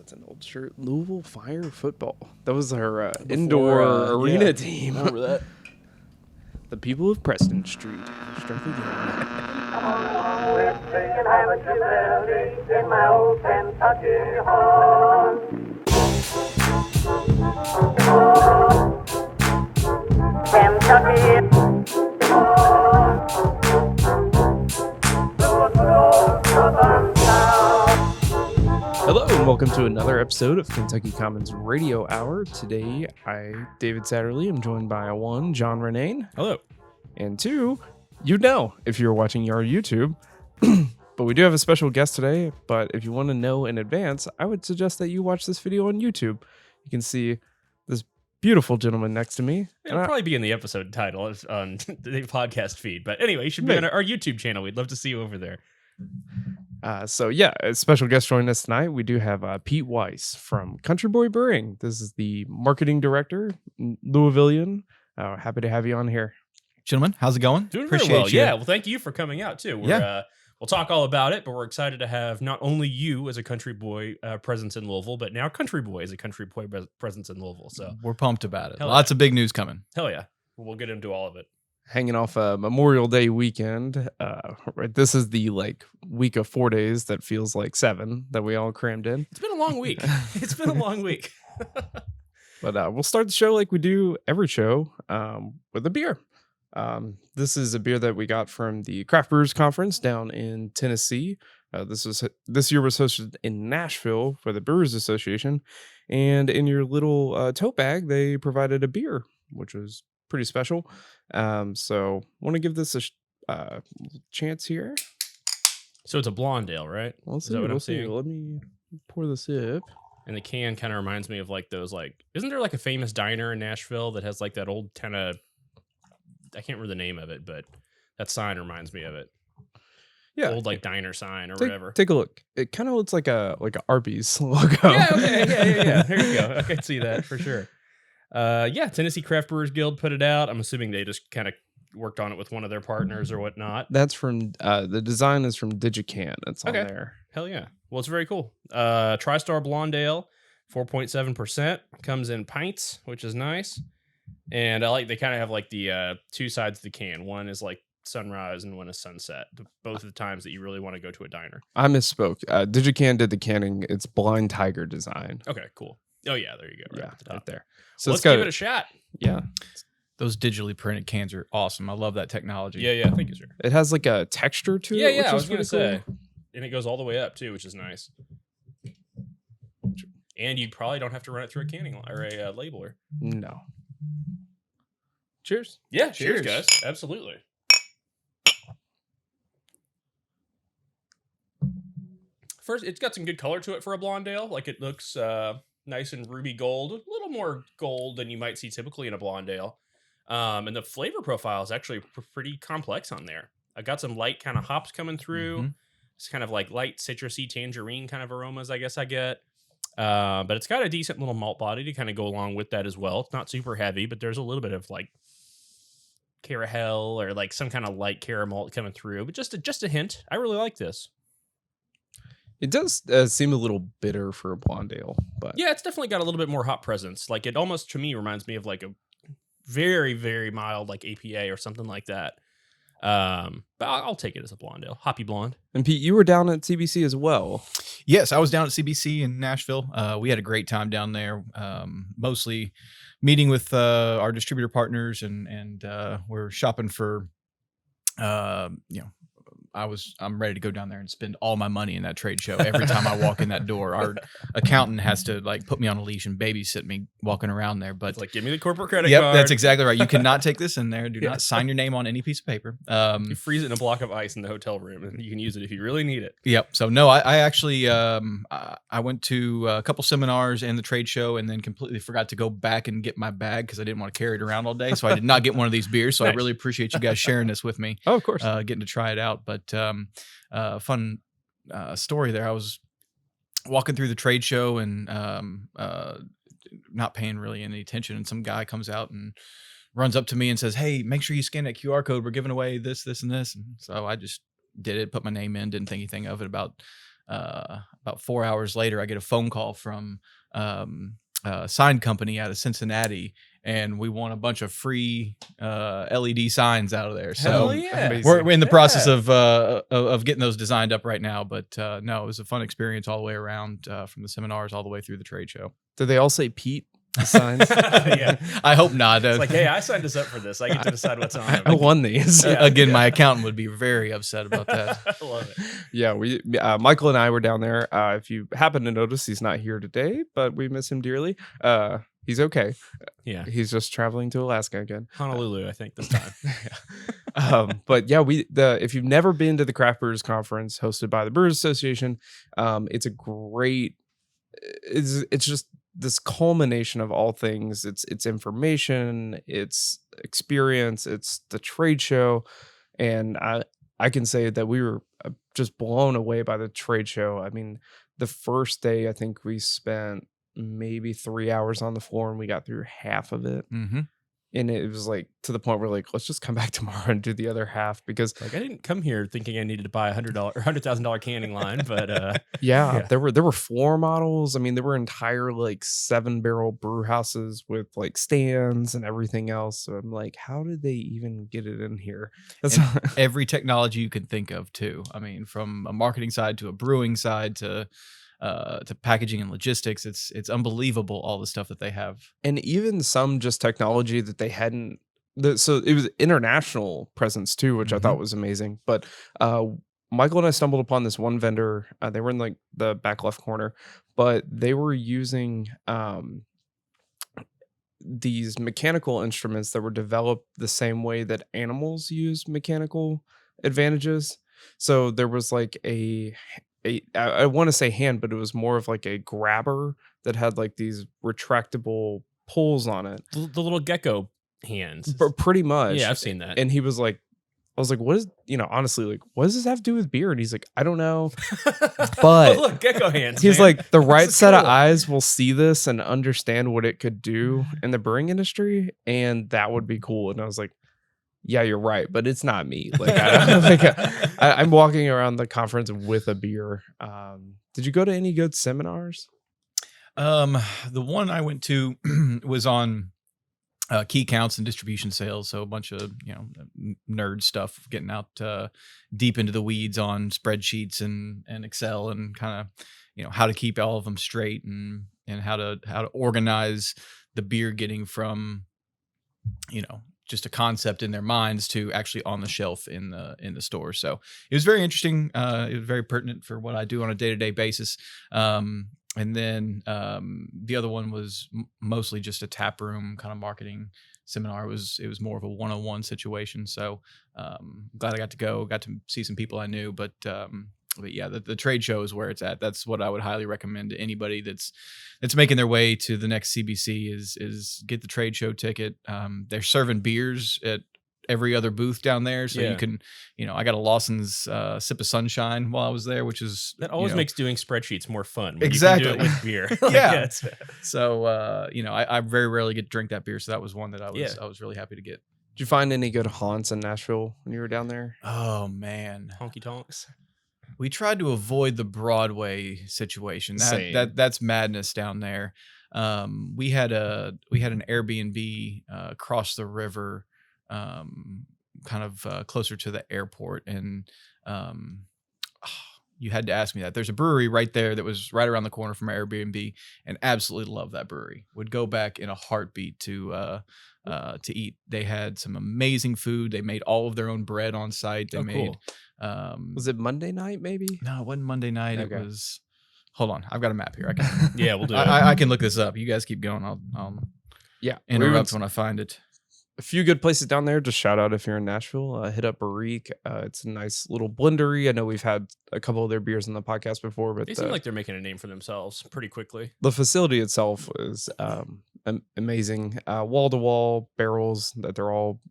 That's an old shirt. Louisville Fire Football. That was our indoor arena team. I remember that. The people of Preston Street. Strike again. We're singing haven't you melody in my old Kentucky home. Kentucky. Hello and welcome to another episode of Kentucky Commons Radio Hour. Today, David Satterley, am joined by one, John Renane. Hello. And two, you'd know if you were watching our YouTube. But we do have a special guest today. But if you want to know in advance, I would suggest that you watch this video on YouTube. You can see this beautiful gentleman next to me. It'll probably be in the episode title on the podcast feed. But anyway, you should be on our YouTube channel. We'd love to see you over there. A special guest joining us tonight. We do have Pete Weiss from Boy Brewing. This is the marketing director, Louisvillian. Happy to have you on here. Gentlemen, how's it going? Doing very well. Yeah, well, thank you for coming out, too. We'll talk all about it, but we're excited to have not only you as a Country Boy presence in Louisville, but now Country Boy as a Country Boy presence in Louisville. So we're pumped about it. Hell Lots yeah. of big news coming. Hell yeah. We'll get into all of it. Hanging off a Memorial Day weekend. Right, this is the week of 4 days that feels like 7 that we all crammed in. It's been a long week. It's been a long week. But we'll start the show like we do every show with a beer. This is a beer that we got from the Craft Brewers Conference down in Tennessee. This year was hosted in Nashville for the Brewers Association, and in your little tote bag they provided a beer, which was pretty special. So want to give this a chance here. So it's a blonde ale, right? We'll see. Is that what I'm see. seeing? Let me pour the sip. And the can kind of reminds me of those isn't there a famous diner in Nashville that has that old kind of, I can't remember the name of it, but that sign reminds me of it. Yeah, old diner sign or whatever. Take a look. It kind of looks like a Arby's logo. Yeah, okay, yeah. There you go. I can see that for sure. Tennessee Craft Brewers Guild put it out. I'm assuming they just kind of worked on it with one of their partners or whatnot. That's from the design is from Digican. It's on there. Hell yeah. Well, it's very cool. TriStar Blonde Ale, 4.7%, comes in pints, which is nice. And I like they kind of have the two sides of the can. One is sunrise and one is sunset. Both of the times that you really want to go to a diner. I misspoke. Digican did the canning. It's Blind Tiger design. Okay, cool. Oh yeah, there you go. Right there. So let's give it a shot. Yeah. Those digitally printed cans are awesome. I love that technology. Yeah. Thank you, sir. It has a texture to it. Yeah. Which I is was gonna pretty say, and it goes all the way up too, which is nice. And you probably don't have to run it through a canning or a labeler. No. Cheers. Yeah. Cheers, guys. Absolutely. First, it's got some good color to it for a blonde ale. It looks nice and ruby gold, a little more gold than you might see typically in a blonde ale. And the flavor profile is actually pretty complex on there. I got some light kind of hops coming through. Mm-hmm. It's kind of light citrusy tangerine kind of aromas, I guess I get. But it's got a decent little malt body to kind of go along with that as well. It's not super heavy, but there's a little bit of caramel or some kind of light caramel coming through. But just a hint. I really like this. It does seem a little bitter for a blonde ale, but yeah, it's definitely got a little bit more hop presence. It almost to me reminds me of a very, very mild APA or something like that. But I'll take it as a blonde ale, hoppy blonde. And Pete, you were down at CBC as well. Yes, I was down at CBC in Nashville. We had a great time down there, mostly meeting with our distributor partners, and we're shopping for, I'm ready to go down there and spend all my money in that trade show. Every time I walk in that door, our accountant has to put me on a leash and babysit me walking around there. But give me the corporate credit card. Yep, that's exactly right. You cannot take this in there. Do not sign your name on any piece of paper. You freeze it in a block of ice in the hotel room, and you can use it if you really need it. Yep. So no, I actually I went to a couple seminars and the trade show, and then completely forgot to go back and get my bag because I didn't want to carry it around all day. So I did not get one of these beers. So nice. I really appreciate you guys sharing this with me. Oh, of course. Getting to try it out, but. Fun story there. I was walking through the trade show and not paying really any attention, and some guy comes out and runs up to me and says, "Hey, make sure you scan that QR code. We're giving away this, and this." And so I just did it, put my name in, didn't think anything of it about about 4 hours later, I get a phone call from a sign company out of Cincinnati, and we won a bunch of free LED signs out of there. Hell So yeah. we're in the process Yeah. of getting those designed up right now. But no, it was a fun experience all the way around, from the seminars all the way through the trade show. Did they all say Pete? The signs. Yeah. I hope not. It's like, hey, I signed us up for this. I get to decide what's on I them. won these. Yeah. Again, my accountant would be very upset about that. I love it. Yeah, we Michael and I were down there. If you happen to notice, he's not here today, but we miss him dearly. He's okay. Yeah. He's just traveling to Alaska again. Honolulu, I think, this time. But yeah, if you've never been to the Craft Brewers Conference hosted by the Brewers Association, it's a great. It's just this culmination of all things. It's information, it's experience, it's the trade show, and I can say that we were just blown away by the trade show. I mean, the first day I think we spent maybe 3 hours on the floor and we got through half of it. Mm-hmm. And it was like to the point where like, let's just come back tomorrow and do the other half, because Like, I didn't come here thinking I needed to buy $100,000 canning line, but yeah, Yeah. there were floor models. I mean, there were entire like 7-barrel brew houses with like stands and everything else. So I'm like, how did they even get it in here? That's And every technology you can think of too. I mean, from a marketing side to a brewing side to packaging and logistics, it's unbelievable all the stuff that they have. and even some just technology that they hadn't. So it was international presence too, which I thought was amazing. But Michael and I stumbled upon this one vendor. They were in like the back left corner, but they were using these mechanical instruments that were developed the same way that animals use mechanical advantages. So there was like I want to say hand, but it was more of like a grabber that had like these retractable pulls on it. the little gecko hands. Pretty much. Yeah, I've seen that. And he was like, I was like, what is, honestly, like, what does this have to do with beer? And he's like, I don't know. But Oh, look, gecko hands. He's man. like, the right is set of cool. eyes will see this and understand what it could do in the brewing industry. And that would be cool. And I was like, yeah, you're right, but it's not me. Like, I'm walking around the conference with a beer. Did you go to any good seminars? The one I went to was on key counts and distribution sales. So a bunch of, nerd stuff, getting out deep into the weeds on spreadsheets and Excel, and kind of, how to keep all of them straight, and how to organize the beer getting from, just a concept in their minds to actually on the shelf in the store. So it was very interesting. It was very pertinent for what I do on a day-to-day basis. And then the other one was mostly just a taproom kind of marketing seminar. It was more of a one-on-one situation. So glad I got to see some people I knew. But yeah, the trade show is where it's at. That's what I would highly recommend to anybody that's making their way to the next CBC is get the trade show ticket. They're serving beers at every other booth down there, so Yeah. you can, I got a Lawson's Sip of Sunshine while I was there, which is That always makes doing spreadsheets more fun. When Exactly. You can do it with beer. Like, Yeah. it's- so I very rarely get to drink that beer, so that was one that I was really happy to get. Did you find any good haunts in Nashville when you were down there? Oh man, honky tonks. we tried to avoid the Broadway situation. Same. That's madness down there. We had an Airbnb across the river, kind of closer to the airport, and you had to ask me that. There's a brewery right there that was right around the corner from our Airbnb, and absolutely love that brewery. Would go back in a heartbeat to eat. They had some amazing food. They made all of their own bread on site. They made. Was it Monday night? Maybe. No, it wasn't Monday night. Okay. It was. Hold on, I've got a map here. I can. Yeah, we'll do it. I can look this up. You guys keep going. I'll Yeah, we interrupt went when I find it. a few good places down there. Just shout out if you're in Nashville. Hit up Barrique. It's a nice little blendery. I know we've had a couple of their beers on the podcast before, but They seem like they're making a name for themselves pretty quickly. the facility itself is amazing. Wall to wall barrels that they're all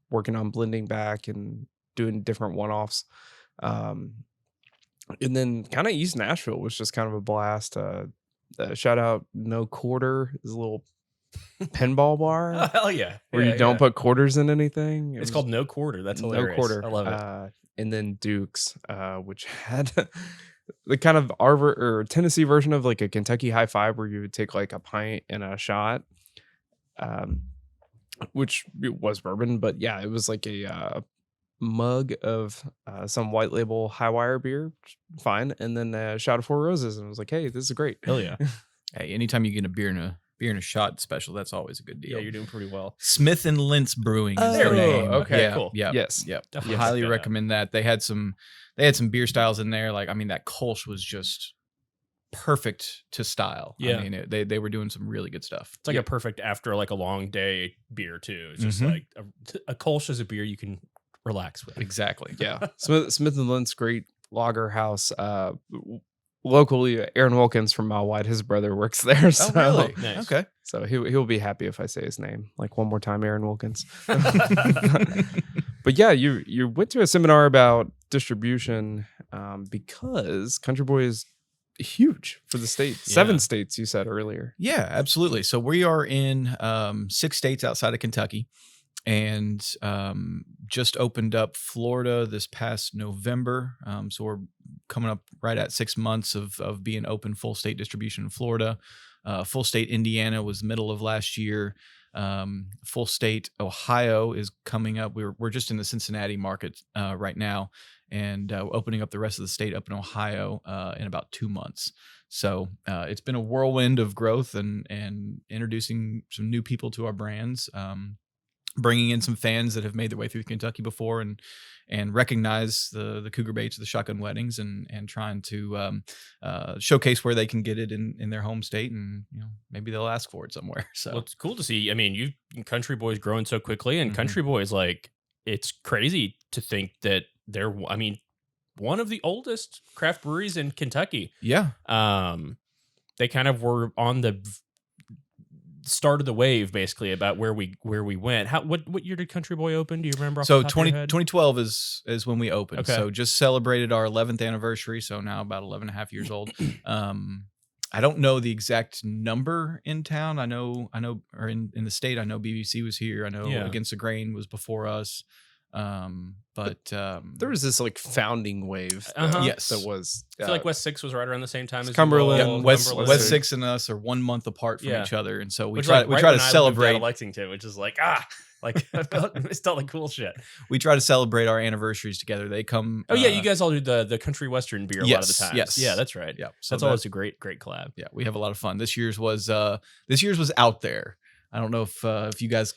working on blending back and doing different one-offs. And then kind of East Nashville was just kind of a blast. Shout out No Quarter is a little pinball bar Oh, hell yeah. where Yeah, you don't yeah. put quarters in anything. It's called No Quarter. That's hilarious. No Quarter. I love it. And then Duke's, which had the kind of or Tennessee version of like a Kentucky High Five, where you would take like a pint and a shot, um, which it was bourbon, but yeah, it was like a mug of some white label high wire beer, fine, and then a shot of Four Roses, and I was like, hey, this is great. Hell yeah. Hey, anytime you get a beer and a shot special, that's always a good deal. Yeah, you're doing pretty well. Smith and Lintz Brewing is There their we go. name. Okay, Yeah, cool. Yeah, Yes. yeah. Definitely Highly check that out. recommend that. They had some beer styles in there. Like, I mean, that Kolsch was just perfect to style. Yeah. I mean, they were doing some really good stuff. It's like a perfect after like a long day beer too. It's just Mhm. like a Kolsch is a beer you can relax with. Exactly. Yeah, Smith and Lintz, great lager house. Locally, Aaron Wilkins from Mile Wide, his brother works there. So, Oh, really? Nice. Okay. So he'll be happy if I say his name like one more time, Aaron Wilkins. But yeah, you went to a seminar about distribution because Country Boy is huge for the state. Yeah. 7 states, you said earlier. Yeah, absolutely. So we are in 6 states outside of Kentucky, and just opened up Florida this past November. So we're coming up right at 6 months of being open full state distribution in Florida. Full state Indiana was middle of last year. Full state Ohio is coming up. We're just in the Cincinnati market right now, and opening up the rest of the state up in Ohio in about 2 months. So it's been a whirlwind of growth and introducing some new people to our brands, bringing in some fans that have made their way through Kentucky before and recognize the Cougar Baits, the Shotgun Weddings, and trying to showcase where they can get it in their home state, and maybe they'll ask for it somewhere. So Well, it's cool to see. I mean, Country Boy's growing so quickly, and Mhm. Country Boy's like, it's crazy to think that they're, I mean, one of the oldest craft breweries in Kentucky. yeah, They kind of were on the start of the wave, basically, about where we went. What year did Country Boy open? Do you remember? Off so the top of your head? 2012 is when we opened. Okay. So just celebrated our 11th anniversary. So now about 11 and a half years old. I don't know the exact number in town. I know, or in the state, I know BBC was here. I know Yeah. Against the Grain was before us. But There was this like founding wave. Uh-huh. Yes. that was. I feel like West 6 was right around the same time as Cumberland. you yeah, all. West Cumberland. 6 and us are 1 month apart from Yeah. each other, and so we Which, try like, we right try to when I lived out of celebrate. Lexington, which is like like it's all the cool shit. We try to celebrate our anniversaries together. They come. Oh yeah, you guys all do the country western beer a lot of the yes, time. yes. Yeah, that's right. Yeah, so That's always a great collab. yeah, we have a lot of fun. This year's was out there. I don't know if you guys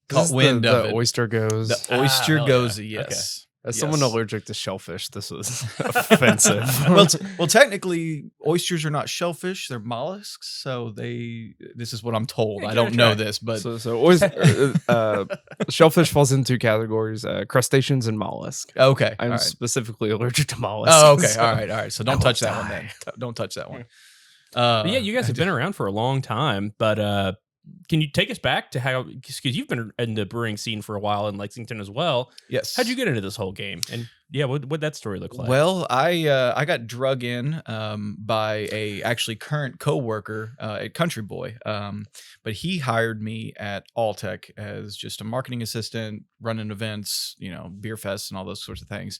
caught wind of the it. oyster goes. The oyster hell yeah. goes, Okay. yes. As yes. someone allergic to shellfish, this was offensive. well, technically, oysters are not shellfish; they're mollusks. So this is what I'm told. Yeah, I give it don't a know try. this, but shellfish falls in 2 categories: crustaceans and mollusk. okay. I'm all right. specifically allergic to mollusks. Oh, okay. so- All right. So I don't will touch that one die. then. Don't touch that one. But yeah, you guys have been around for a long time, but can you take us back to how, because you've been in the brewing scene for a while in Lexington as well. Yes. How'd you get into this whole game? And yeah, what'd that story look like? Well, I got drug in by a actually current coworker at Country Boy, but he hired me at Alltech as just a marketing assistant, running events, beer fests and all those sorts of things.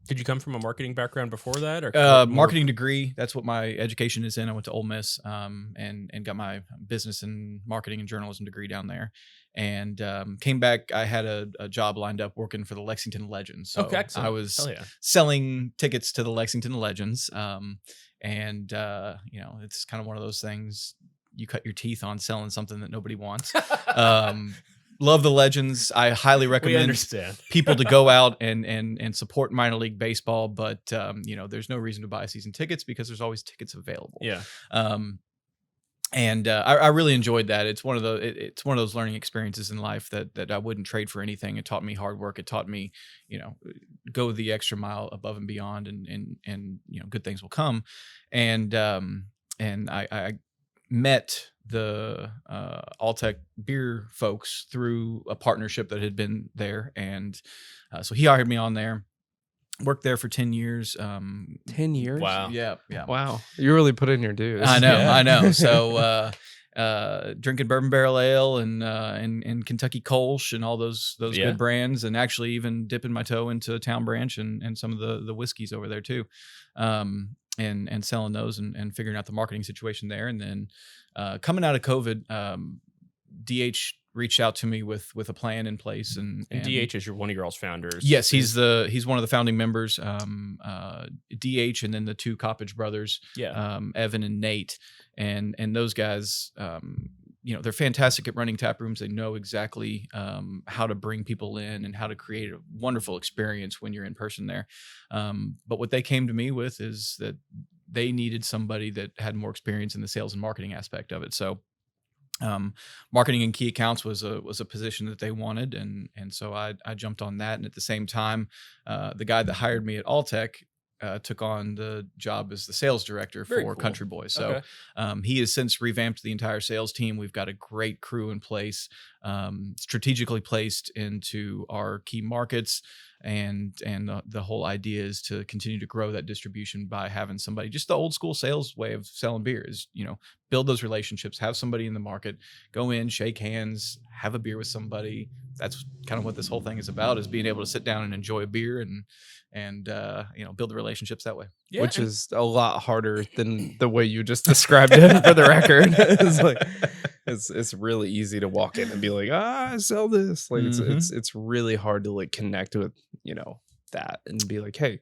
Did you come from a marketing background before that, or Marketing degree? That's what my education is in. I went to Ole Miss and got my business and marketing and journalism degree down there, and came back. I had a job lined up working for the Lexington Legends. So Okay, excellent. I was Hell yeah. selling tickets to the Lexington Legends, and it's kind of one of those things you cut your teeth on selling something that nobody wants. Love the Legends. I highly We recommend understand. people to go out and support minor league baseball, but there's no reason to buy season tickets because there's always tickets available. Yeah. And I really enjoyed that. It's one of those learning experiences in life that I wouldn't trade for anything. It taught me hard work. It taught me, go the extra mile above and beyond, and good things will come. And I met the Alltech beer folks through a partnership that had been there, and so he hired me on there. Worked there for 10 years. 10 years. Wow. Yeah. Wow. You really put in your dues. I know. Yeah. I know. So drinking bourbon barrel ale and Kentucky Kolsch and all those good brands, and actually even dipping my toe into Town Branch and some of the whiskeys over there too, and selling those and figuring out the marketing situation there. And then coming out of COVID, DH reached out to me with a plan in place, and DH is one of your all's founders. Yes, he's one of the founding members. DH, and then the two Coppage brothers, Evan and Nate, and those guys, they're fantastic at running tap rooms. They know exactly how to bring people in and how to create a wonderful experience when you're in person there. But what they came to me with is that they needed somebody that had more experience in the sales and marketing aspect of it. So marketing and key accounts was a position that they wanted, and so I jumped on that. And at the same time, the guy that hired me at Alltech took on the job as the sales director for Country Boy. So he has since revamped the entire sales team. We've got a great crew in place, strategically placed into our key markets. And the whole idea is to continue to grow that distribution by having somebody, just the old school sales way of selling beer is, build those relationships, have somebody in the market, go in, shake hands, have a beer with somebody. That's kind of what this whole thing is about, is being able to sit down and enjoy a beer and build the relationships that way. Yeah, which is a lot harder than the way you just described it, for the record. It's really easy to walk in and be like, I sell this. Like it's really hard to like connect with, that and be like, hey,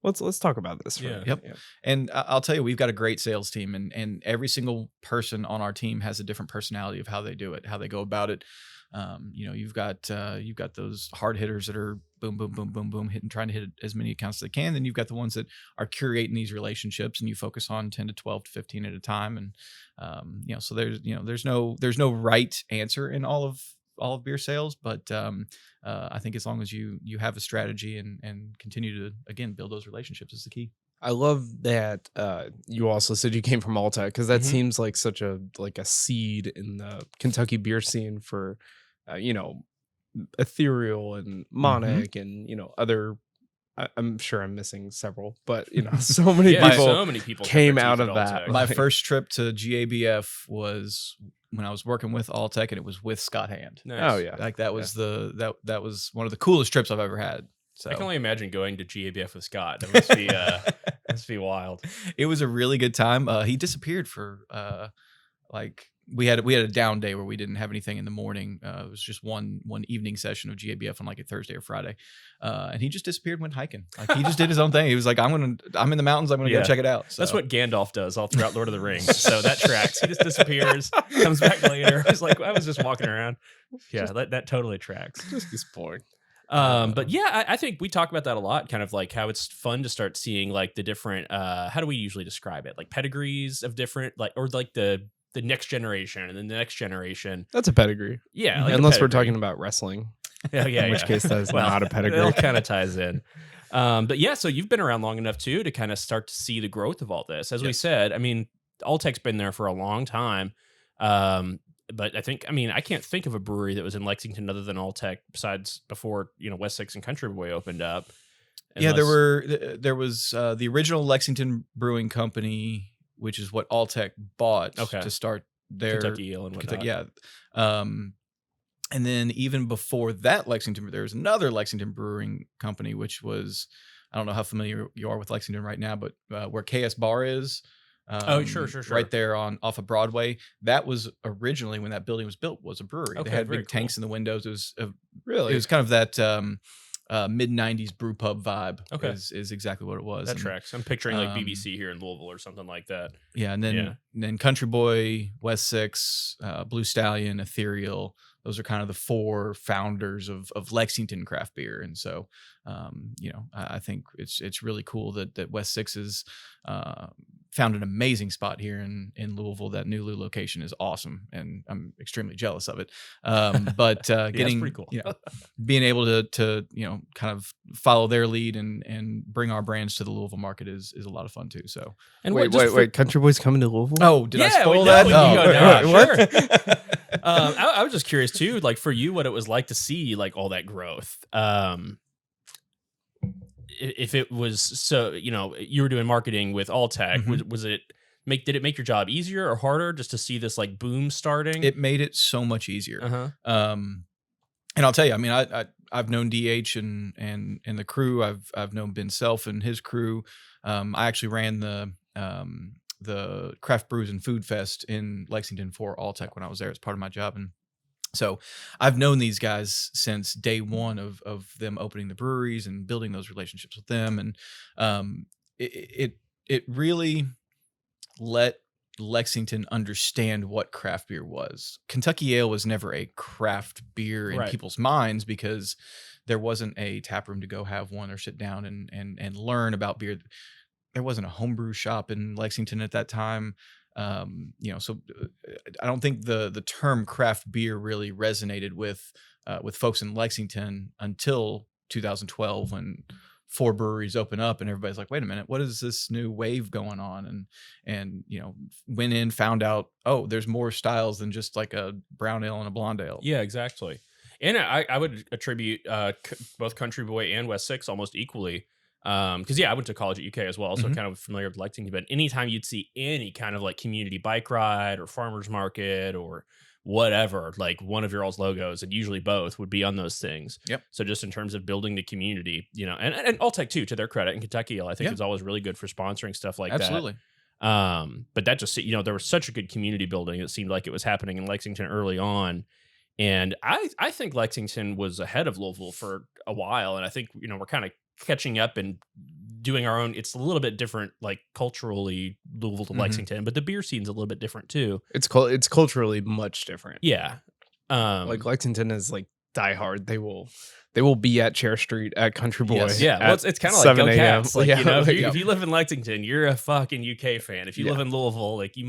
let's talk about this. Yep. And I'll tell you, we've got a great sales team, and every single person on our team has a different personality of how they do it, how they go about it. You've got those hard hitters that are boom, boom, boom, boom, boom, trying to hit as many accounts as they can. Then you've got the ones that are curating these relationships, and you focus on 10 to 12 to 15 at a time. And, so there's no right answer in all of beer sales, but I think as long as you have a strategy and continue to, again, build those relationships is the key. I love that you also said you came from Alltech, because that seems like such a seed in the Kentucky beer scene for Ethereal and Monarch and other. I'm sure I'm missing several, but so many people came out of that. My first trip to GABF was when I was working with Alltech, and it was with Scott Hand. Nice. Oh yeah, like that was that was one of the coolest trips I've ever had. So I can only imagine going to GABF with Scott. That must be wild. It was a really good time. He disappeared for we had a down day where we didn't have anything in the morning. It was just one evening session of GABF on like a Thursday or Friday, and he just disappeared, went hiking. Like he just did his own thing. He was like, I'm in the mountains. I'm gonna go check it out. So. That's what Gandalf does all throughout Lord of the Rings. So that tracks. He just disappears, comes back later. I was like, I was just walking around. Yeah, that totally tracks. Just gets bored. But yeah, I think we talk about that a lot, kind of like how it's fun to start seeing like the different, how do we usually describe it? Like pedigrees of different, or like the next generation and then the next generation. That's a pedigree. Yeah. Like unless we're talking about wrestling. In which case that is not a pedigree. It kind of ties in. But yeah, so you've been around long enough too, to kind of start to see the growth of all this. As we said, I mean, Alltech's been there for a long time. But I can't think of a brewery that was in Lexington other than Alltech besides before, West Six and Country Boy opened up. Yeah, there was the original Lexington Brewing Company, which is what Alltech bought to start their Kentucky Ale and whatnot. Yeah. And then even before that Lexington, there was another Lexington Brewing Company, which was, I don't know how familiar you are with Lexington right now, but where KS Bar is. Sure. Right there off of Broadway. That was originally, when that building was built, was a brewery. Okay, they had big tanks in the windows. It was kind of that mid 90s brew pub vibe. Okay. Is exactly what it was. That tracks. I'm picturing like BBC here in Louisville or something like that. Yeah. And then Country Boy, West Six, Blue Stallion, Ethereal. Those are kind of the four founders of Lexington craft beer. And so, I think it's really cool that West Six is found an amazing spot here in Louisville. That new location is awesome, and I'm extremely jealous of it. But getting pretty cool. Being able to kind of follow their lead and bring our brands to the Louisville market is a lot of fun too. So and wait, Country Boy's coming to Louisville? Oh, did I spoil that? Sure. I was just curious too, like for you, what it was like to see like all that growth. If it was so, you were doing marketing with Alltech, was it did it make your job easier or harder just to see this like boom starting? It made it so much easier. Uh-huh. And I'll tell you, I mean, I've known DH and the crew. I've known Ben Self and his crew. I actually ran the Craft Brews and Food Fest in Lexington for Alltech when I was there as part of my job. And so I've known these guys since day one of them opening the breweries and building those relationships with them. And it really let Lexington understand what craft beer was. Kentucky Ale was never a craft beer in Right. people's minds because there wasn't a tap room to go have one or sit down and learn about beer. There wasn't a homebrew shop in Lexington at that time. So I don't think the term craft beer really resonated with folks in Lexington until 2012 when 4 breweries open up and everybody's like, wait a minute, what is this new wave going on? And went in, found out, oh, there's more styles than just like a brown ale and a blonde ale. Yeah, exactly. And I would attribute both Country Boy and West Six almost equally. Because I went to college at UK as well, so kind of familiar with Lexington. But anytime you'd see any kind of like community bike ride or farmers market or whatever, like one of your all's logos, and usually both would be on those things. Yep. So just in terms of building the community, and Alltech too, to their credit, and Kentucky Ale, I think is always really good for sponsoring stuff like Absolutely. that. But that just there was such a good community building. It seemed like it was happening in Lexington early on. And I think Lexington was ahead of Louisville for a while. And I think, we're kind of catching up and doing our own. It's a little bit different, like culturally, Louisville to Lexington, but the beer scene's a little bit different too. It's culturally much different. Yeah. Like Lexington is like diehard. They will be at Chair Street at Country Boy. Yes. Yeah, well, it's kind of like 7 Go a.m. Cats. Like, Yeah, if you live in Lexington, you're a fucking UK fan. If you Yeah. live in Louisville, like you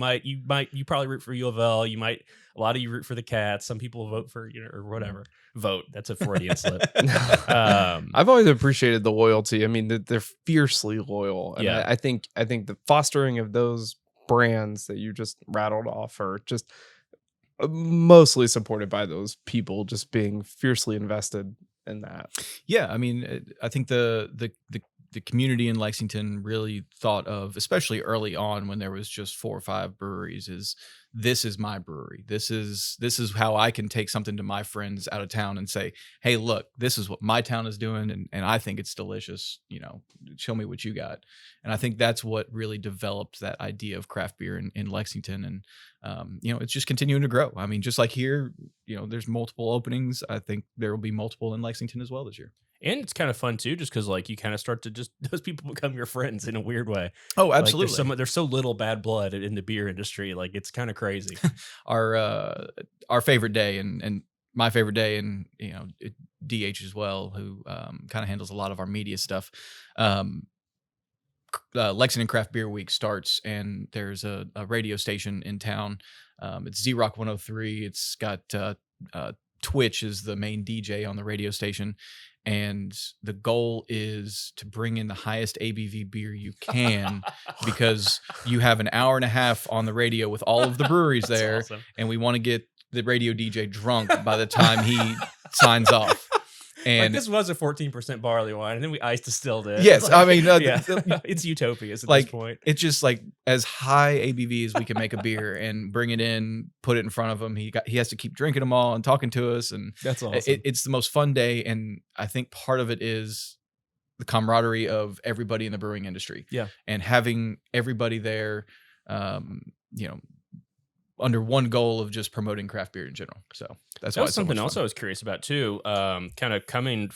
probably root for U of L. A lot of you root for the Cats. Some people vote for, or whatever. Vote. That's a Freudian slip. I've always appreciated the loyalty. I mean, they're fiercely loyal. And Yeah. I think the fostering of those brands that you just rattled off are just mostly supported by those people just being fiercely invested in that. Yeah, I mean, I think the community in Lexington really thought of, especially early on when there was just 4 or 5 breweries, is this is my brewery. This is how I can take something to my friends out of town and say, hey, look, this is what my town is doing, and I think it's delicious. Show me what you got. And I think that's what really developed that idea of craft beer in Lexington. And it's just continuing to grow. I mean, just like here, there's multiple openings. I think there will be multiple in Lexington as well this year. And it's kind of fun too, just because like you kind of start to those people become your friends in a weird way. Oh, Like, absolutely. there's so little bad blood in the beer industry. Like it's kind of crazy. Our favorite day and my favorite day, and DH as well, who kind of handles a lot of our media stuff. Lexington Craft Beer Week starts, and there's a radio station in town. It's Z-Rock 103. It's got Twitch is the main DJ on the radio station. And the goal is to bring in the highest ABV beer you can because you have an hour and a half on the radio with all of the breweries That's there. awesome. And we want to get the radio DJ drunk by the time he signs off. And Like this was a 14% barley wine, and then we ice distilled it. yes, Like, I mean, it's utopias at like this point. it's just like as high ABV as we can make a beer and bring it in, put it in front of him. He has to keep drinking them all and talking to us, and That's awesome. it's the most fun day. And I think part of it is the camaraderie of everybody in the brewing industry. Yeah. And having everybody there, under one goal of just promoting craft beer in general. So that's That why was it's so something much else fun. I was curious about too. Kind of coming,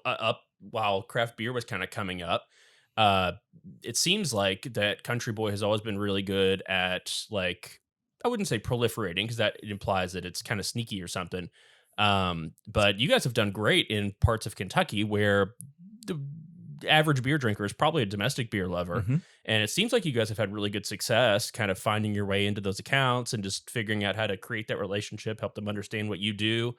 up while craft beer was kind of coming up. It seems like that Country Boy has always been really good at, like, I wouldn't say proliferating because that implies that it's kind of sneaky or something. But you guys have done great in parts of Kentucky where the average beer drinker is probably a domestic beer lover. Mhm. And it seems like you guys have had really good success kind of finding your way into those accounts and just figuring out how to create that relationship, help them understand what you do.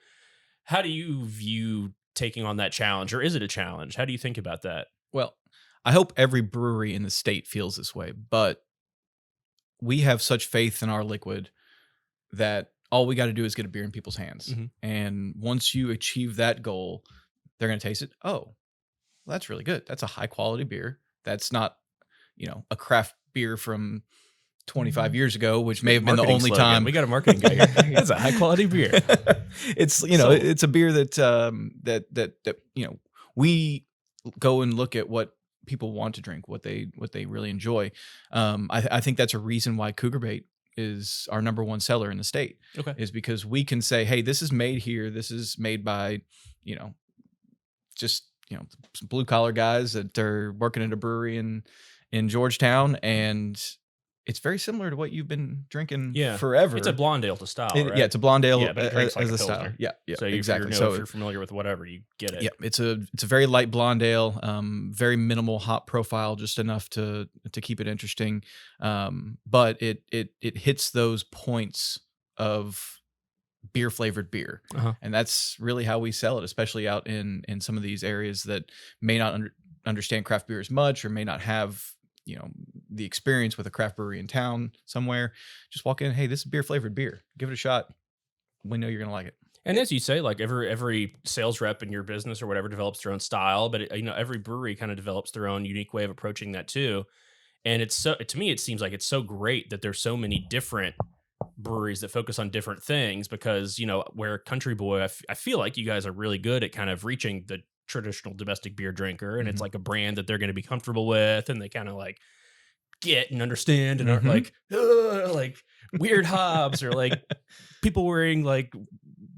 How do you view taking on that challenge, or is it a challenge? How do you think about that? Well, I hope every brewery in the state feels this way, but we have such faith in our liquid that all we got to do is get a beer in people's hands. Mhm. And once you achieve that goal, they're going to taste it. Oh, well, that's really good. That's a high quality beer. That's not, a craft beer from 25 years ago, which may have been the Marketing only slogan. time. We got a marketing guy here. It's a high quality beer. It's So- it's a beer that that we go and look at what people want to drink, what they really enjoy. I think that's a reason why Cougar Bait is our number one seller in the state. Okay. Is because we can say, hey, this is made here. This is made by just some blue collar guys that are working at a brewery in Georgetown, and it's very similar to what you've been drinking forever. It's a Blondale to style, right? Yeah, it's a Blondale Yeah, but it drinks like as a a style. Pilsner. Yeah, So exactly. if you're familiar with whatever, you get it. Yeah, it's a very light Blondale, very minimal hop profile, just enough to keep it interesting. But it hits those points of beer flavored beer, and that's really how we sell it, especially out in some of these areas that may not understand craft beer as much, or may not have the experience with a craft brewery in town somewhere. Just walk in, hey, this is beer flavored beer. Give it a shot. We know you're gonna like it. And as you say, like every sales rep in your business or whatever develops their own style, but every brewery kind of develops their own unique way of approaching that too. And it's to me, it seems like it's so great that there's so many different breweries that focus on different things, because where Country Boy, I feel like you guys are really good at kind of reaching the traditional domestic beer drinker, and it's like a brand that they're going to be comfortable with, and they kind of like get and understand, and aren't like weird hops, or like people wearing like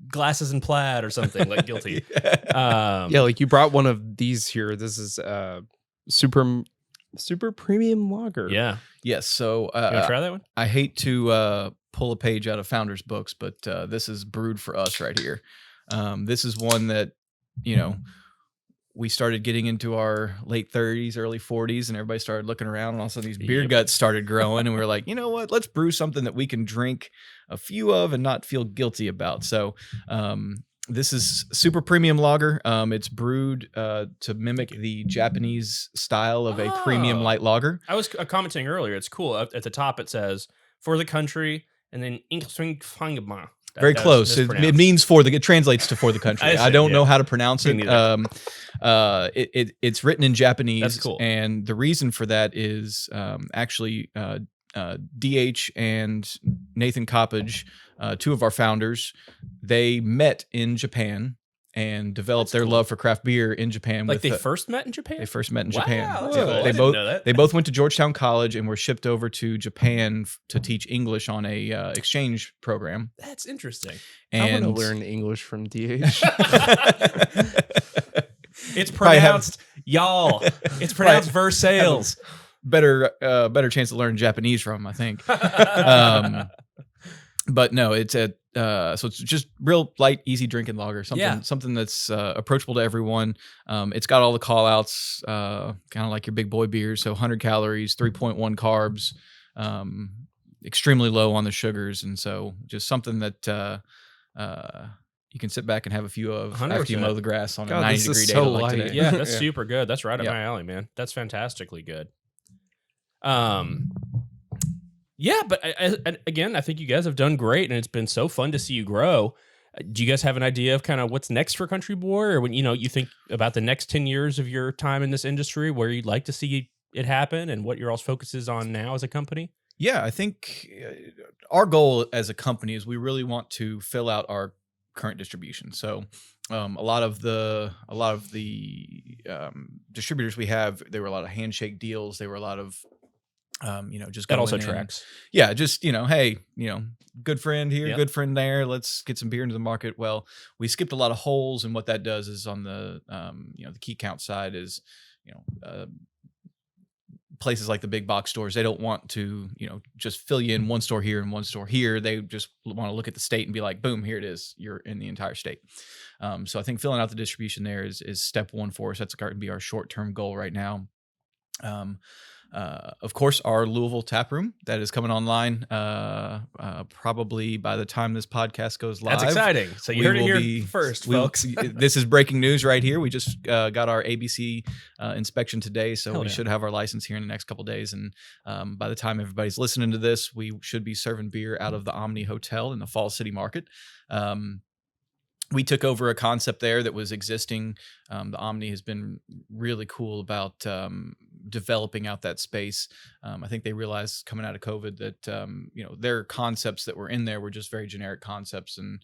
glasses and plaid or something, like guilty. Yeah, like you brought one of these here. This is super premium lager. Yeah. Yes. So You want to try that one? I hate to pull a page out of founders books, but this is brewed for us right here. This is one that we started getting into our late 30s, early 40s, and everybody started looking around, and all of a sudden these beer guts started growing, and we were like, you know what? Let's brew something that we can drink a few of and not feel guilty about. So this is super premium lager. It's brewed to mimic the Japanese style of a premium light lager. I was commenting earlier. It's cool. At the top, it says "for the country," and then "Inkstring." Very close. It means it translates to "for the country." I don't know how to pronounce it. It's written in Japanese. That's cool. And the reason for that is actually DH and Nathan Coppage, two of our founders, they met in Japan and developed their love for craft beer in Japan. Like they first met in Japan? They first met in Wow, Japan. that's cool. I didn't know that. They both went to Georgetown College and were shipped over to Japan to teach English on a exchange program. That's interesting. I want to learn English from DH. It's pronounced y'all. It's pronounced Versailles. Better chance to learn Japanese from, I think. But no, it's so it's just real light, easy drinking lager. Something that's approachable to everyone. It's got all the call outs, kind of like your big boy beers. So 100 calories, 3.1 carbs, extremely low on the sugars, and so just something that you can sit back and have a few of 100%. after you mow the grass on a God, 90-degree day so like light. today. Yeah, that's super good. That's right up my alley, man. That's fantastically good. Yeah, but again, I think you guys have done great, and it's been so fun to see you grow. Do you guys have an idea of kind of what's next for Country Boy, or when you think about the next 10 years of your time in this industry, where you'd like to see it happen, and what your all's focus is on now as a company? Yeah, I think our goal as a company is we really want to fill out our current distribution. So a lot of the distributors we have, they were a lot of handshake deals. They were a lot of just That also going in. tracks. Yeah, just hey, good friend here, Yep. good friend there. Let's get some beer into the market. Well, we skipped a lot of holes, and what that does is on the the key count side is places like the big box stores, they don't want to just fill you in one store here and one store here. They just want to look at the state and be like, boom, here it is. You're in the entire state. So I think filling out the distribution there is step one for us. That's going to be our short-term goal right now. Of course, our Louisville taproom that is coming online probably by the time this podcast goes live. That's exciting. So you heard it here first, folks. This is breaking news right here. We just got our ABC inspection today, so we should have our license here in the next couple of days. And by the time everybody's listening to this, we should be serving beer out of the Omni Hotel in the Falls City Market. We took over a concept there that was existing. The Omni has been really cool about developing out that space. I think they realized coming out of COVID that their concepts that were in there were just very generic concepts, and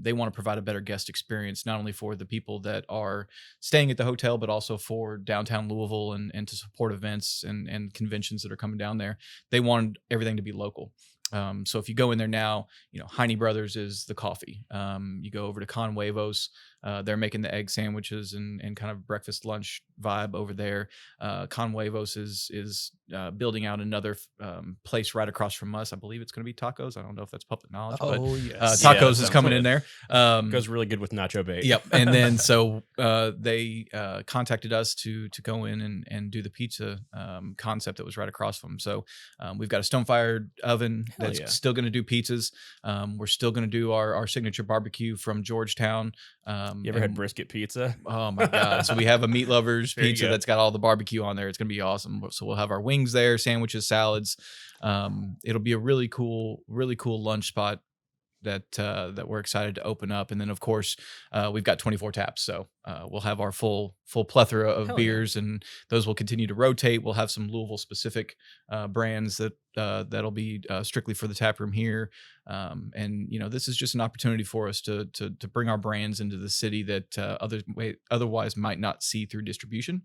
they want to provide a better guest experience, not only for the people that are staying at the hotel, but also for downtown Louisville and to support events and conventions that are coming down there. They wanted everything to be local. So if you go in there now, Heine Brothers is the coffee. You go over to Con Huevos, they're making the egg sandwiches and kind of breakfast lunch vibe over there. Con Huevos is building out another place right across from us. I believe it's going to be tacos. I don't know if that's public knowledge, but Yes. tacos is coming in there. Goes really good with nacho bait. Yep. And then so they contacted us to go in and do the pizza concept that was right across from them. So we've got a stone-fired oven that's still going to do pizzas. We're still going to do our signature barbecue from Georgetown. You ever had brisket pizza? Oh my God. So we have a meat lovers pizza that's got all the barbecue on there. It's going to be awesome. So we'll have our wings there, sandwiches, salads. It'll be a really cool lunch spot that we're excited to open up. And then of course we've got 24 taps. So we'll have our full plethora of beers, and those will continue to rotate. We'll have some Louisville specific brands that'll be strictly for the tap room here. And this is just an opportunity for us to bring our brands into the city that otherwise might not see through distribution,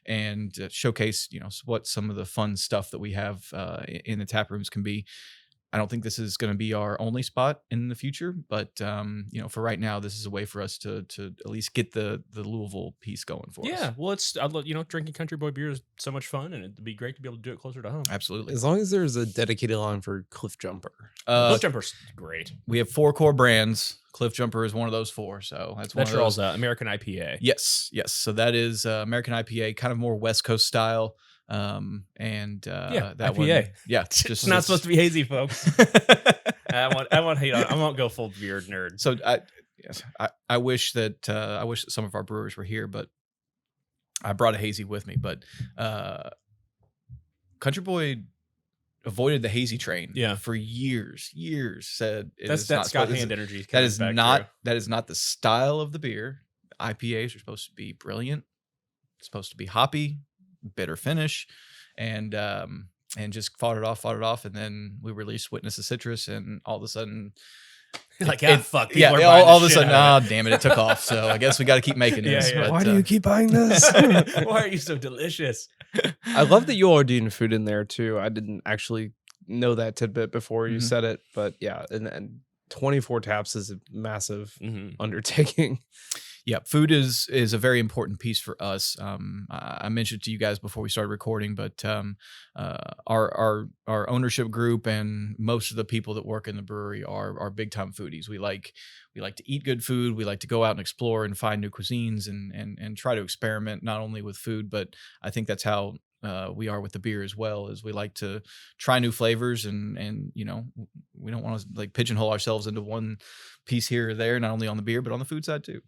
and showcase what some of the fun stuff that we have in the tap rooms can be. I don't think this is going to be our only spot in the future, but for right now, this is a way for us to at least get the Louisville piece going for us. Yeah, well, drinking Country Boy beer is so much fun, and it'd be great to be able to do it closer to home. Absolutely. As long as there's a dedicated line for Cliff Jumper. Cliff Jumper's great. We have 4 core brands. Cliff Jumper is one of those 4, so that's one of those. American IPA. Yes. So that is American IPA, kind of more West Coast style. That IPA. one, It's not supposed to be hazy, folks. I won't hate on. I won't go full beer nerd. So I wish that some of our brewers were here, but I brought a hazy with me. But Country Boy avoided the hazy train for years. Said that's Scott Hand energy. That is not the style of the beer. IPAs are supposed to be brilliant. It's supposed to be hoppy, bitter finish, and just fought it off, and then we released Witness of Citrus, and all of a sudden fuck, all of a sudden, damn it took off. So I guess we got to keep making this. But, why do you keep buying this? Why are you so delicious? I love that you all are doing food in there too. I didn't actually know that tidbit before you said it, but yeah, and 24 taps is a massive undertaking. Yeah, food is a very important piece for us. I mentioned to you guys before we started recording, but our ownership group and most of the people that work in the brewery are big time foodies. We like to eat good food. We like to go out and explore and find new cuisines and try to experiment not only with food, but I think that's how we are with the beer as well. Is we like to try new flavors and we don't want to pigeonhole ourselves into one piece here or there, not only on the beer but on the food side too.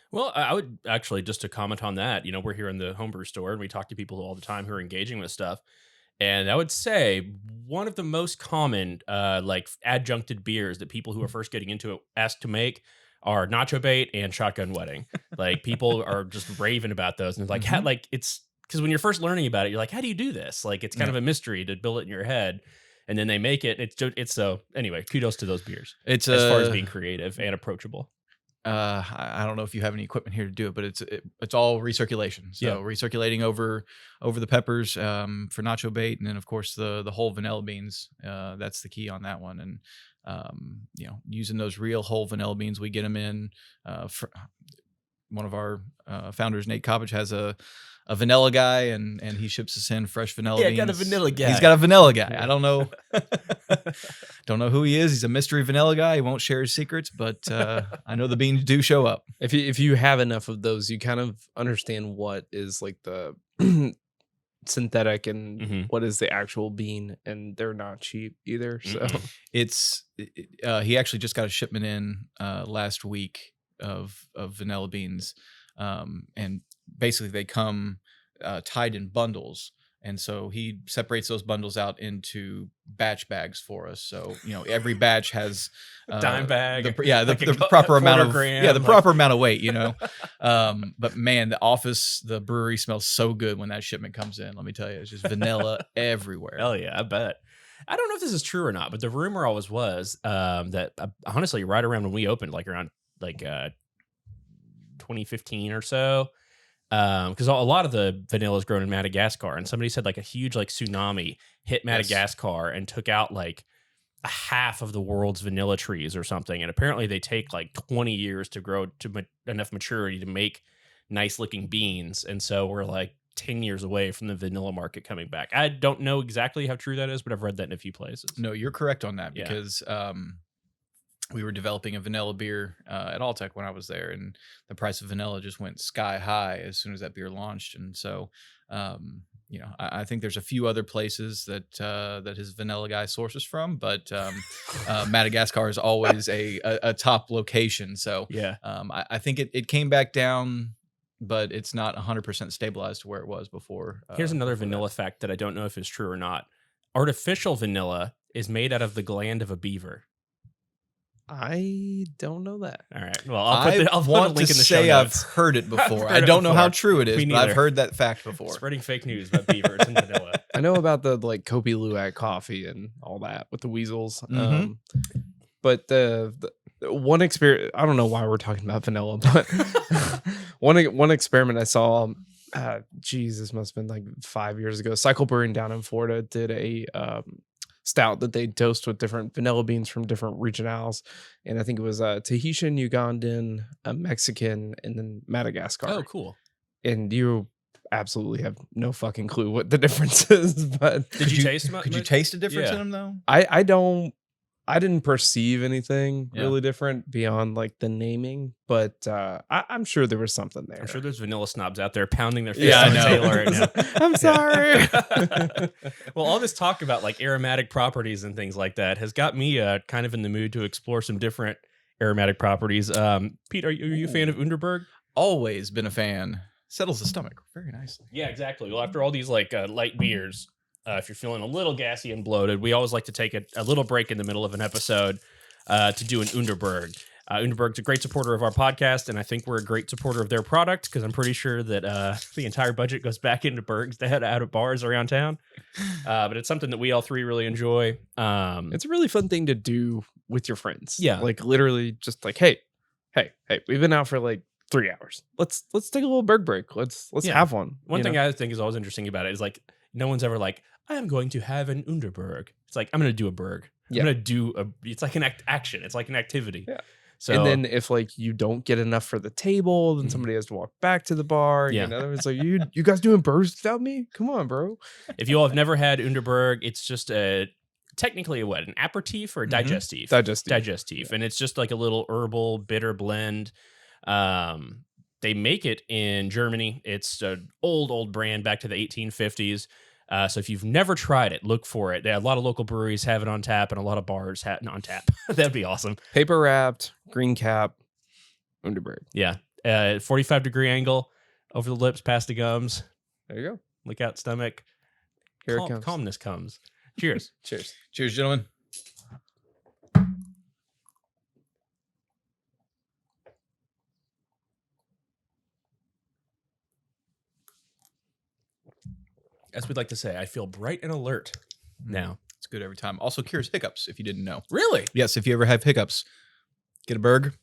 Well, I would actually, just to comment on that, we're here in the homebrew store and we talk to people all the time who are engaging with stuff. And I would say one of the most common adjuncted beers that people who are first getting into it ask to make are Nacho Bait and Shotgun Wedding. People are just raving about those. And it's it's because when you're first learning about it, you're like, how do you do this? It's kind of a mystery to build it in your head. And then they make it. It's so anyway, kudos to those beers. It's as far as being creative and approachable. I don't know if you have any equipment here to do it, but it's all recirculation. So recirculating over the peppers for Nacho Bait, and then of course the whole vanilla beans. That's the key on that one. And using those real whole vanilla beans, we get them in. One of our founders, Nate Cobbage, has a vanilla guy, and he ships us in fresh vanilla beans. Yeah, got a vanilla guy. He's got a vanilla guy. I don't know. Don't know who he is. He's a mystery vanilla guy. He won't share his secrets, but I know the beans do show up. If you have enough of those, you kind of understand what is the synthetic and what is the actual bean, and they're not cheap either. So he actually just got a shipment in last week of vanilla beans, and basically they come tied in bundles. And so he separates those bundles out into batch bags for us. So, every batch has Dime bag. the proper amount of gram, proper amount of weight, But man, the brewery smells so good when that shipment comes in. Let me tell you, it's just vanilla everywhere. Hell yeah, I bet. I don't know if this is true or not, but the rumor always was that honestly, right around when we opened, like around 2015 or so, because a lot of the vanilla is grown in Madagascar, and somebody said like a huge tsunami hit Madagascar and took out like a half of the world's vanilla trees or something, and apparently they take like 20 years to grow to enough maturity to make nice looking beans, and so we're like 10 years away from the vanilla market coming back. I don't know exactly how true that is, but I've read that in a few places. No, you're correct on that, because we were developing a vanilla beer at Alltech when I was there, and the price of vanilla just went sky high as soon as that beer launched. And so, I think there's a few other places that his vanilla guy sources from, but Madagascar is always a top location. So I think it came back down, but it's not 100% stabilized to where it was before. Here's another vanilla fact that I don't know if is true or not. Artificial vanilla is made out of the gland of a beaver. I don't know that. All right. Well, I'll put a link in the show notes. I've heard it before. I don't know how true it is, but I've heard that fact before. Spreading fake news about beavers and vanilla. I know about the Kopi Luwak coffee and all that with the weasels. Mm-hmm. But the one experience, I don't know why we're talking about vanilla, but one experiment I saw, this must have been like 5 years ago. Cycle Brewing down in Florida did a stout that they dosed with different vanilla beans from different regionals, and I think it was Tahitian, Ugandan, Mexican, and then Madagascar. Oh, cool! And you absolutely have no fucking clue what the difference is. But did you taste them? Could you taste a difference in them though? I didn't perceive anything really different beyond like the naming, but I'm sure there was something there. I'm sure there's vanilla snobs out there pounding their fist on the table right now. I'm sorry. Well, all this talk about like aromatic properties and things like that has got me kind of in the mood to explore some different aromatic properties. Pete, are you a fan of Underberg? Always been a fan. Settles the stomach very nicely. Yeah, exactly. Well, after all these like light beers, if you're feeling a little gassy and bloated, we always like to take a little break in the middle of an episode to do an Underberg. Underberg's a great supporter of our podcast, and I think we're a great supporter of their product because I'm pretty sure that the entire budget goes back into Bergs to head out of bars around town. But it's something that we all three really enjoy. It's a really fun thing to do with your friends. Yeah. Like literally just like, hey, we've been out for like 3 hours. Let's take a little Berg break. Let's have one. One thing I think is always interesting about it is like, no one's ever like, I am going to have an Underberg. It's like, I'm going to do a Berg. I'm going to do it's like an action. It's like an activity. Yeah. So, and then if like you don't get enough for the table, then somebody has to walk back to the bar. Yeah. It's like, you guys doing Bergs without me? Come on, bro. If you all have never had Underberg, it's just technically an aperitif or a digestif? Digestif. And it's just like a little herbal bitter blend. They make it in Germany. It's an old brand back to the 1850s. So if you've never tried it, look for it. A lot of local breweries have it on tap, and a lot of bars have it on tap. That'd be awesome. Paper wrapped, green cap, Underberg. Yeah. 45-degree angle, over the lips, past the gums. There you go. Look out, stomach. Here it comes. Calmness comes. Cheers. Cheers. Cheers, gentlemen. As we'd like to say, I feel bright and alert now. It's good every time. Also cures hiccups, if you didn't know. Really? Yes, if you ever have hiccups, get a Berg,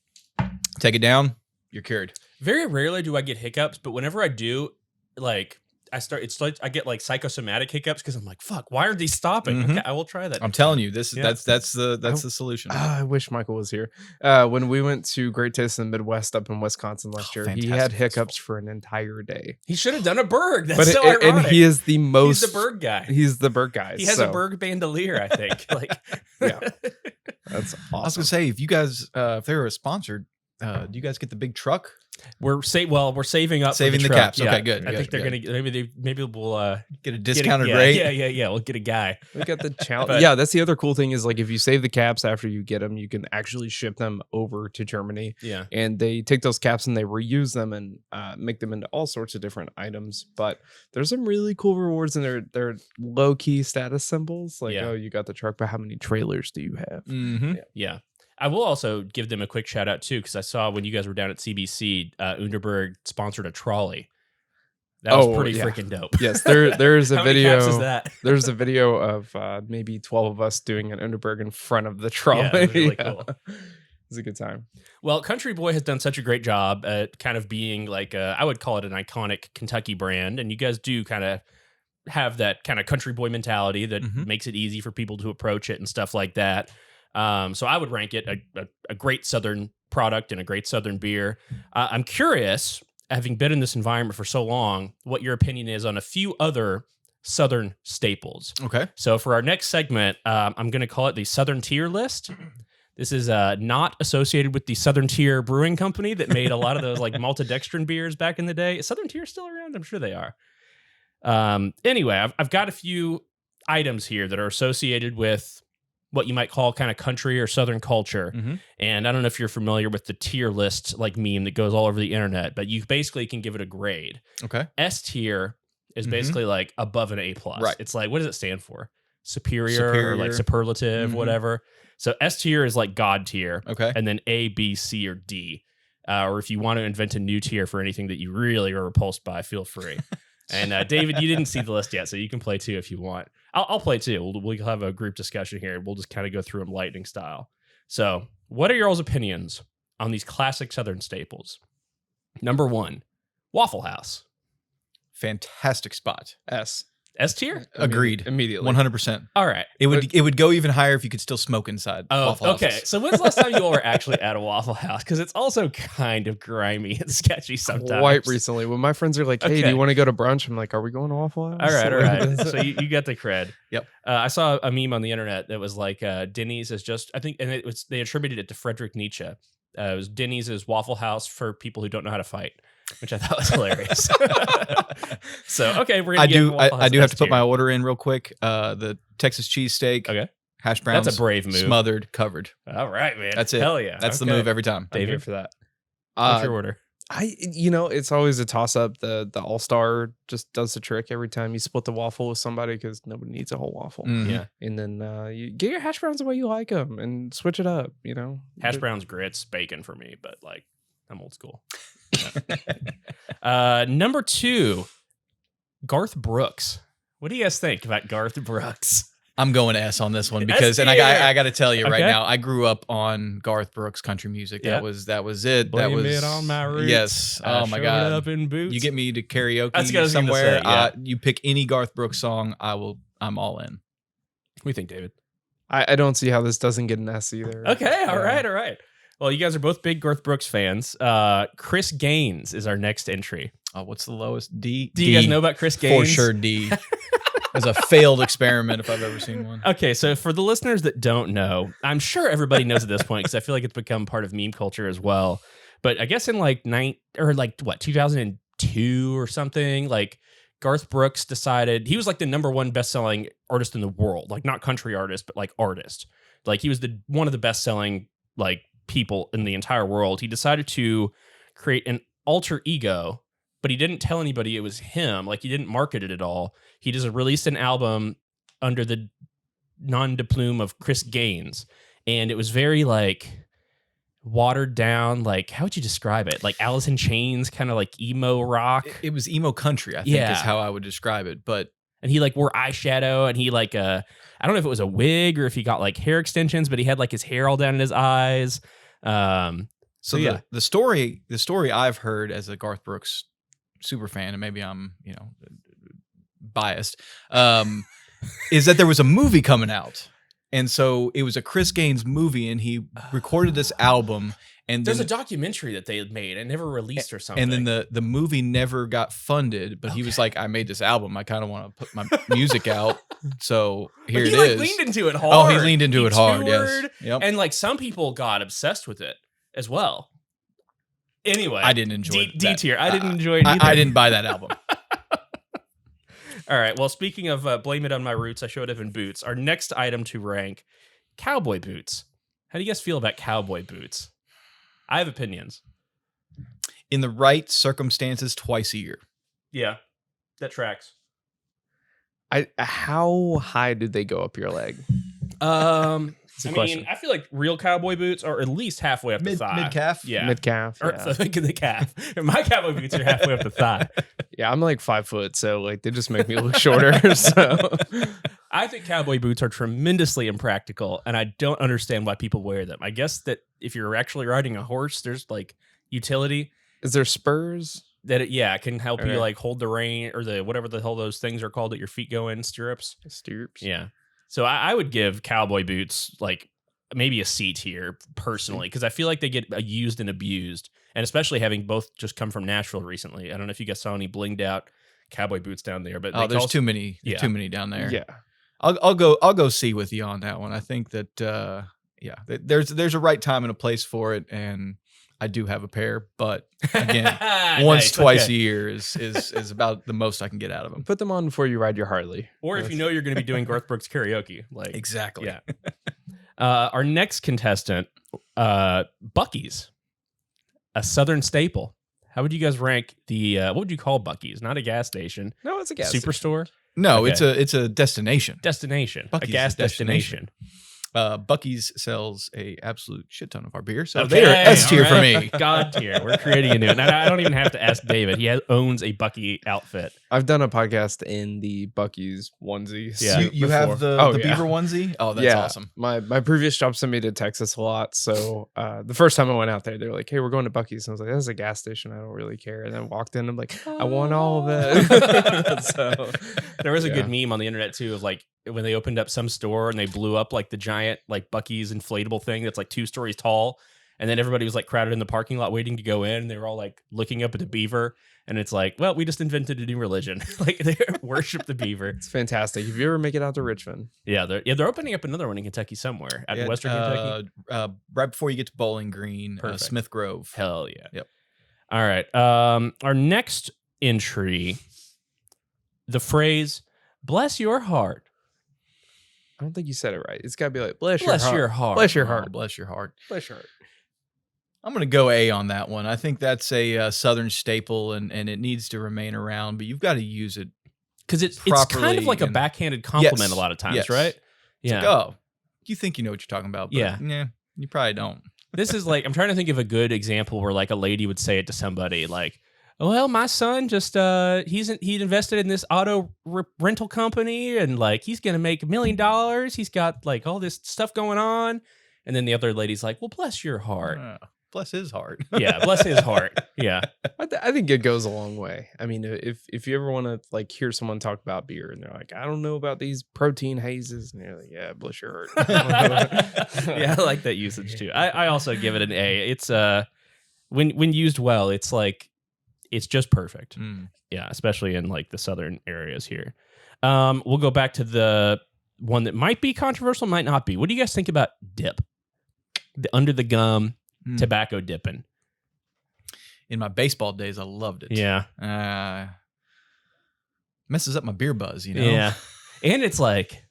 take it down, you're cured. Very rarely do I get hiccups, but whenever I do, like I get like psychosomatic hiccups because I'm like, fuck, why are these stopping? Okay, I will try that. I'm telling you, that's the solution. I wish Michael was here. When we went to Great Taste in the Midwest up in Wisconsin last year, he had hiccups for an entire day. He should have done a Berg. That's so ironic. And he is the most. He's the Berg guy. He's the Berg guy. He has a Berg bandolier, I think. Yeah, that's awesome. I was gonna say, if you guys, if they were a sponsor, do you guys get the big truck? We're saving up Saving for the truck. caps. Okay, good. I think they're good. gonna maybe we'll Get a discounted yeah, rate. Yeah. We'll get a guy. We got the challenge. But- Yeah, that's the other cool thing is like if you save the caps after you get them, you can actually ship them over to Germany. Yeah. And they take those caps and they reuse them and make them into all sorts of different items. But there's some really cool rewards and they're low key status symbols. Like, Yeah. oh, you got the truck, but how many trailers do you have? Mm-hmm. Yeah. I will also give them a quick shout out too, because I saw when you guys were down at CBC, Underberg sponsored a trolley. That was pretty freaking dope. Yes, there's a How many video. caps is that? There's a video of maybe 12 of us doing an Underberg in front of the trolley. Yeah, it was really cool. It's a good time. Well, Country Boy has done such a great job at kind of being like I would call it an iconic Kentucky brand, and you guys do kind of have that kind of Country Boy mentality that makes it easy for people to approach it and stuff like that. So I would rank it a great Southern product and a great Southern beer. I'm curious, having been in this environment for so long, what your opinion is on a few other Southern staples. Okay. So for our next segment, I'm going to call it the Southern Tier list. This is not associated with the Southern Tier Brewing Company that made a lot of those like maltodextrin beers back in the day. Is Southern Tier still around? I'm sure they are. Anyway, I've got a few items here that are associated with what you might call kind of country or Southern culture. And I don't know if you're familiar with the tier list like meme that goes all over the internet, but you basically can give it a grade. Okay. S tier is basically like above an A+. Right. It's like, what does it stand for? Superior. Or like superlative, whatever. So S tier is like God tier. Okay. And then A, B, C, or D. Or if you want to invent a new tier for anything that you really are repulsed by, feel free. And David, you didn't see the list yet, so you can play too if you want. I'll play too. We'll have a group discussion here. We'll just kind of go through them lightning style. So, what are your all's opinions on these classic Southern staples? Number 1, Waffle House. Fantastic spot. S tier? Agreed. Immediately. 100%. All right. It would go even higher if you could still smoke inside. Oh, Waffle Houses. okay. So when's the last time you all were actually at a Waffle House? Because it's also kind of grimy and sketchy sometimes. Quite recently, when my friends are like, "Hey, do you want to go to brunch?" I'm like, "Are we going to Waffle House?" All right. So you got the cred. Yep. I saw a meme on the internet that was like Denny's is just, I think, and they attributed it to Friedrich Nietzsche. It was Denny's is Waffle House for people who don't know how to fight, which I thought was hilarious. So okay, we're gonna I do have to put my order in real quick. The Texas cheesesteak. Okay. Hash browns. That's a brave move. Smothered, covered. All right, man. That's it. Hell yeah. That's the move every time. I'm here David, for that. what's your order? It's always a toss up. The All Star just does the trick every time you split the waffle with somebody because nobody needs a whole waffle. Yeah. And then you get your hash browns the way you like them and switch it up. Hash browns, grits, bacon for me, but like I'm old school. Number 2, Garth Brooks. What do you guys think about Garth Brooks? I'm going S on this one because, and I got to tell you right now, I grew up on Garth Brooks country music. Yeah. That was it. Blame that was it on my roots. Yes. Oh my showed God. up in boots. You get me to karaoke That's what I was gonna somewhere. say, yeah. You pick any Garth Brooks song, I'm all in. What do you think, David? I don't see how this doesn't get an S either. Okay, all right. Well, you guys are both big Garth Brooks fans. Chris Gaines is our next entry. Oh, what's the lowest? D. Do you guys know about Chris Gaines? For sure, D. As a failed experiment, if I've ever seen one. Okay, so for the listeners that don't know, I'm sure everybody knows at this point because I feel like it's become part of meme culture as well. But I guess in 2002 or something, like Garth Brooks decided he was like the number 1 best-selling artist in the world, like not country artist, but like artist. Like he was one of the best-selling like people in the entire world. He decided to create an alter ego, but he didn't tell anybody it was him. Like he didn't market it at all. He just released an album under the nom de plume of Chris Gaines, and it was very like watered down. Like, how would you describe it? Like Alice in Chains, kind of like emo rock. It was emo country, I think Yeah. is how I would describe it. But And he like wore eyeshadow, and he like I don't know if it was a wig or if he got like hair extensions, but he had like his hair all down in his eyes. So yeah. the story I've heard as a Garth Brooks super fan, and maybe I'm biased, is that there was a movie coming out, and so it was a Chris Gaines movie, and he recorded this album, and There's then, a documentary that they had made and never released or something. and then the movie never got funded, but he was like, I made this album, I kind of want to put my music out, so here But it he like is. leaned into it hard. Oh, he leaned into it hard. Yes. toured, Yep. And like some people got obsessed with it as well. Anyway, I didn't enjoy D tier. I didn't enjoy it either. I didn't buy that album. All right. Well, speaking of blame it on my roots, I showed up in boots. Our next item to rank, cowboy boots. How do you guys feel about cowboy boots? I have opinions. In the right circumstances, twice a year. Yeah, that tracks. How high did they go up your leg? I question. mean, I feel like real cowboy boots are at least halfway up the thigh. Mid calf. Yeah. Mid calf. Or Yeah. the calf. My cowboy boots are halfway up the thigh. Yeah, I'm like 5 foot, so like they just make me look shorter. So I think cowboy boots are tremendously impractical, and I don't understand why people wear them. I guess that if you're actually riding a horse, there's like utility is there spurs? that it can help you Okay. like hold the rein or the whatever the hell those things are called that your feet go in, stirrups. Stirrups. Yeah. So I would give cowboy boots like maybe a C tier personally, because I feel like they get used and abused, and especially having both just come from Nashville recently. I don't know if you guys saw any blinged out cowboy boots down there, but There's too many. Yeah. Too many down there. Yeah. I'll go C with you on that one. I think that there's a right time and a place for it, and I do have a pair, but again, once, twice a year is about the most I can get out of them. Put them on before you ride your Harley. Or if you know you're going to be doing Garth Brooks karaoke, like Exactly. yeah. Our next contestant, Buc-ee's, a Southern staple. How would you guys rank the? What would you call Buc-ee's? Not a gas station. No, it's a gas Superstore. No, Okay. it's a destination. Destination. Buc-ee's A gas is a destination. destination. Buc-ee's sells a absolute shit ton of our beer, so Okay, they are S tier all for right. me. God tier. We're creating a new. And I don't even have to ask David. He owns a Buc-ee outfit. I've done a podcast in the Buc-ee's onesie. Yeah. You have the Oh, yeah. beaver onesie. Oh, that's awesome. My previous job sent me to Texas a lot. So the first time I went out there, they were like, "Hey, we're going to Buc-ee's." And I was like, "That's a gas station. I don't really care." And then walked in. I'm like, "I want all of it." So There was a Yeah. good meme on the internet too of like when they opened up some store and they blew up like the giant like Buc-ee's inflatable thing that's like 2 stories tall, and then everybody was like crowded in the parking lot waiting to go in, and they were all like looking up at the beaver, and it's like, well, we just invented a new religion. Like they worship the beaver. it's fantastic. If you ever make it out to Richmond, They're opening up another one in Kentucky somewhere out in Western Kentucky. Right before you get to Bowling Green, Perfect. Smith Grove. Hell yeah. Yep. All right. Our next entry, the phrase "bless your heart." I don't think you said it right. It's got to be like, bless Bless your your heart. heart. Bless your Oh, heart. bless your heart. Bless your heart. I'm going to go A on that one. I think that's a Southern staple, and it needs to remain around, but you've got to use it. Because it's kind of Properly like a and- backhanded compliment Yes, a lot of times, yes. right? It's Yeah. like, oh, you think you know what you're talking about, but Yeah. you probably don't. This is like, I'm trying to think of a good example where like a lady would say it to somebody like, well, my son just he invested in this auto rental company, and like he's gonna make $1 million. He's got like all this stuff going on, and then the other lady's like, well, bless your heart. Bless his heart. Yeah, bless his heart. Yeah. I think it goes a long way. I mean, if you ever want to like hear someone talk about beer and they're like, I don't know about these protein hazes, and you're like, yeah, bless your heart. Yeah, I like that usage too. I also give it an A. It's when used well, it's like it's just perfect. Mm. Yeah, especially in like the southern areas here. We'll go back to the one that might be controversial, might not be. What do you guys think about dip? The under the gum tobacco dipping. In my baseball days, I loved it. Yeah. Messes up my beer buzz, you know? Yeah. And it's like,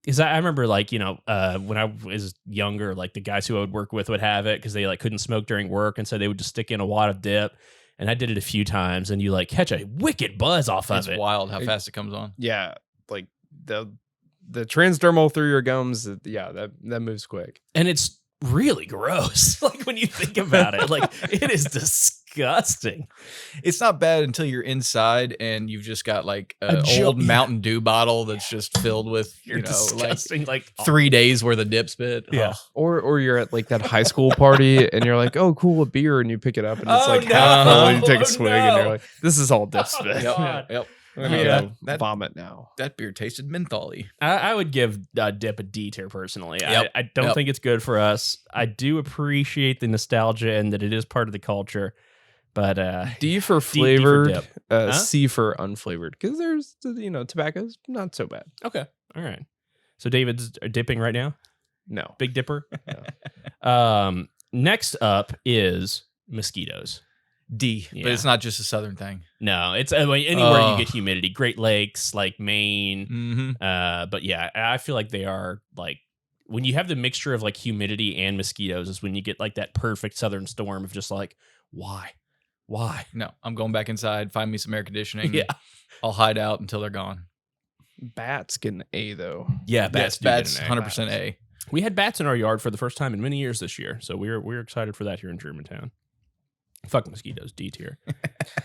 is I remember like, you know, when I was younger, like the guys who I would work with would have it because they like couldn't smoke during work. And so they would just stick in a wad of dip. And I did it a few times, and you like catch a wicked buzz off of It's it. wild how fast it comes on. Yeah, like the transdermal through your gums. Yeah, that moves quick. And it's really gross. Like when you think about it, like it is disgusting. It's not bad until you're inside and you've just got like A an jo- old Mountain Dew bottle that's just filled with, You're you know, like disgusting. Like 3 days worth of dip spit. Yeah. Ugh. Or you're at like that high school party and you're like, oh, cool, a beer, and you pick it up and it's Oh, like no. half full, and you take Oh, a swig and you're no. like, this is all dip spit. Yep. Yep. Yep. I'm Yeah. gonna That- vomit now. That beer tasted mentholy. I would give dip a D tier personally. Yep. I don't Yep. think it's good for us. I do appreciate the nostalgia and that it is part of the culture. But D for D for flavored, dip. Huh? C for unflavored. Because there's, tobacco's not so bad. okay. All right. So David's dipping right now? No. Big Dipper? Next up is mosquitoes. D, but it's not just a southern thing. No, it's anywhere you get humidity. Great Lakes, like Maine. But yeah, I feel like they are like when you have the mixture of like humidity and mosquitoes is when you get like that perfect southern storm of just like why. No, I'm going back inside. Find me some air conditioning. Yeah, I'll hide out until they're gone. Bats get an A though. Yeah, bats. Bats, 100% A. We had bats in our yard for the first time in many years this year, so we're excited for that here in Germantown. Fuck mosquitoes, D tier.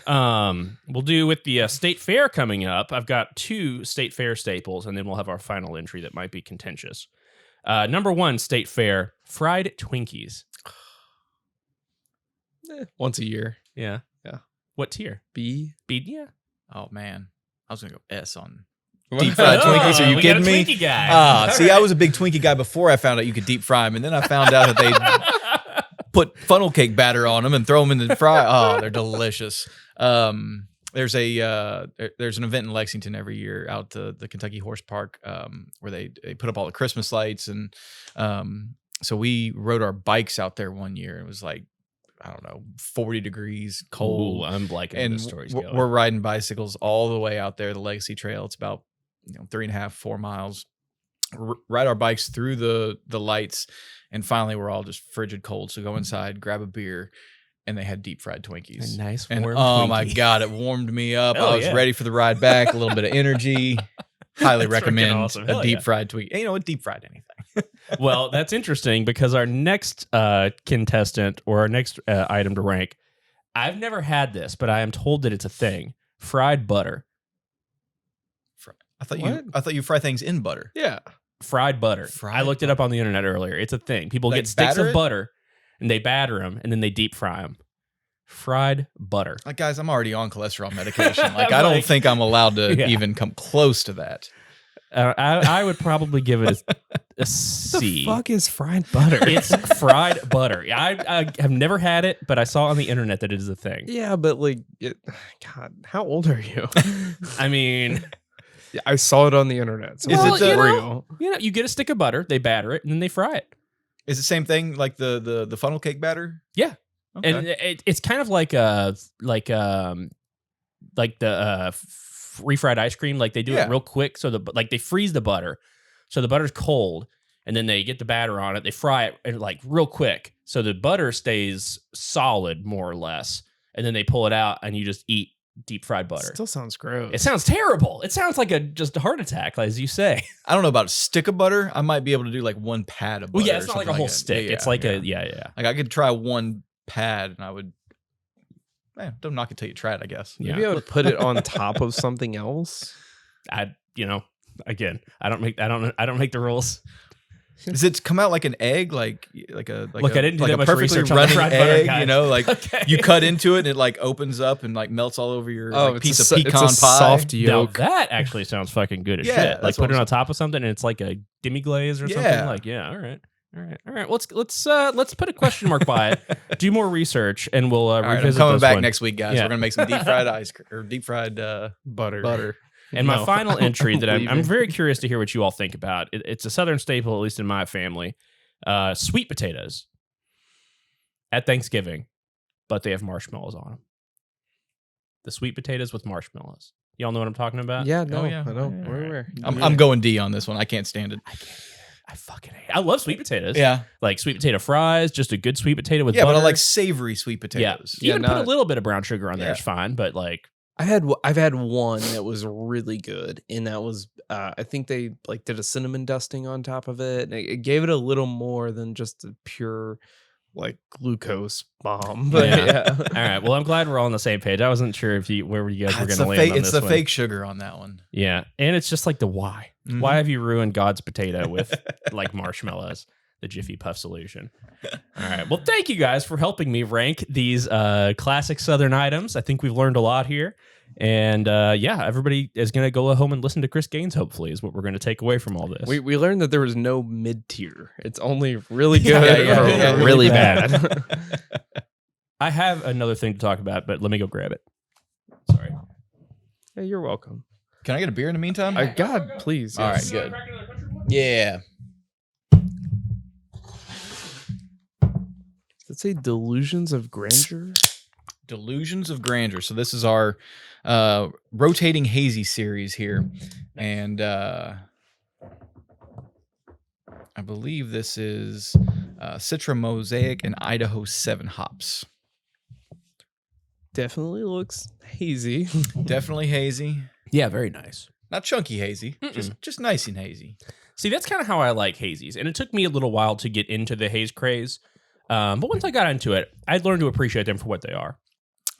We'll do with the state fair coming up. I've got 2 state fair staples, and then we'll have our final entry that might be contentious. Number 1, state fair, fried Twinkies. Once a year. Yeah. What tier? B. Yeah. Oh man, I was gonna go S on Deep deep fried Twinkies. Are you we got a kidding me? Twinkie guy. See, I was a big Twinkie guy before I found out you could deep fry them, and then I found out that they put funnel cake batter on them and throw them in the fry. Oh, they're delicious. There's an event in Lexington every year out to the Kentucky Horse Park where they put up all the Christmas lights, and so we rode our bikes out there one year. It was like, I don't know, 40 degrees, cold. Ooh, I'm liking And the stories. we're riding bicycles all the way out there, the Legacy Trail. It's about 3.5, 4 miles. Ride our bikes through the lights, and finally we're all just frigid cold. So go inside, grab a beer, and they had deep fried Twinkies. A nice And warm oh my Twinkie. God, it warmed me up. Hell I was yeah. ready for the ride back. A little bit of energy. Highly That's freaking recommend awesome. a Hell deep yeah. fried Twinkie. You know what? Deep fried anything. Well, that's interesting because our next contestant or our next item to rank, I've never had this, but I am told that it's a thing. Fried butter. I thought What? you fry things in butter. Yeah. Fried butter. Fried I looked it up on the internet earlier. It's a thing. People Like get sticks batter of it? butter and they batter them and then they deep fry them. Fried butter. Like, guys, I'm already on cholesterol medication. Like, I'm I don't like- think I'm allowed to Yeah. even come close to that. I would probably give it a The C. fuck is fried butter? It's fried butter. I have never had it, but I saw on the internet that it is a thing. Yeah, but like, God, how old are you? I mean, Yeah, I saw it on the internet. So Is it's it the- real? you get a stick of butter, they batter it, and then they fry it. Is it the same thing like the funnel cake batter? Yeah. Okay. And it's kind of like the refried ice cream. Like they do Yeah. it real quick, so they freeze the butter, so the butter's cold, and then they get the batter on it. They fry it and like real quick, so the butter stays solid more or less, and then they pull it out, and you just eat deep fried butter. Still sounds gross. It sounds terrible. It sounds like just a heart attack, as you say. I don't know about a stick of butter. I might be able to do like one pad of butter. Well, yeah, or it's not like a something whole that. stick. Yeah, It's like yeah. Like I could try one pad, and I would. Don't knock it till you try it, I guess. You'd be able to put it on top of something else. Again, I don't make the rules. Does it come out like an egg, like Look, a, I didn't do like that a much perfectly research on the running fried butter, egg? guys. You know, like Okay. you cut into it and it like opens up and like melts all over your like, piece of pecan it's a pie. soft Now yolk. that actually sounds fucking good as Yeah, shit. Like that's put what it I'm on top of something and it's like a demi glaze or something. Yeah. Like, yeah, all right. Let's put a question mark by it. Do more research and we'll All right, I'm revisit coming this back one. next week, guys. Yeah. We're gonna make some deep fried ice cream or deep fried Butter. And my No, final I don't entry that I'm believe it. very curious to hear what you all think about. It's a Southern staple, at least in my family. Sweet potatoes at Thanksgiving, but they have marshmallows on them. The sweet potatoes with marshmallows. Y'all know what I'm talking about? Yeah, no, yeah. I know. Yeah, We're right. aware. I'm going D on this one. I can't stand it. I can't either. I fucking hate it. I love sweet potatoes. Yeah, Like sweet potato fries, just a good sweet potato with yeah, butter. but I like savory sweet yeah. potatoes. Yeah, Even put a not- little bit of brown sugar on there Yeah. is fine, but like I've had one that was really good, and that was I think they like did a cinnamon dusting on top of it, and it gave it a little more than just a pure like glucose bomb. But Yeah. yeah, all right. Well, I'm glad we're all on the same page. I wasn't sure if where you guys were It's going to the land fake. on It's this the one. fake sugar on that one. Yeah, and it's just like the why. Mhm. Why have you ruined God's potato with like marshmallows? The Jiffy Puff solution. All right. Well, thank you guys for helping me rank these classic Southern items. I think we've learned a lot here. And yeah, everybody is going to go home and listen to Chris Gaines, hopefully, is what we're going to take away from all this. we learned that there was no mid tier. It's only really good Yeah, or yeah, really really bad. I have another thing to talk about, but let me go grab it. Sorry. Yeah, you're welcome. Can I get a beer in the meantime? God, please. All yes. right, good. Yeah. Let's say Delusions of Grandeur. Delusions of Grandeur. So this is our rotating hazy series here, and I believe this is Citra Mosaic and Idaho 7 hops. Definitely looks hazy. Definitely hazy. Yeah, very nice. Not chunky hazy, just nice and hazy. See, that's kind of how I like hazies, and it took me a little while to get into the haze craze. But once I got into it, I learned to appreciate them for what they are.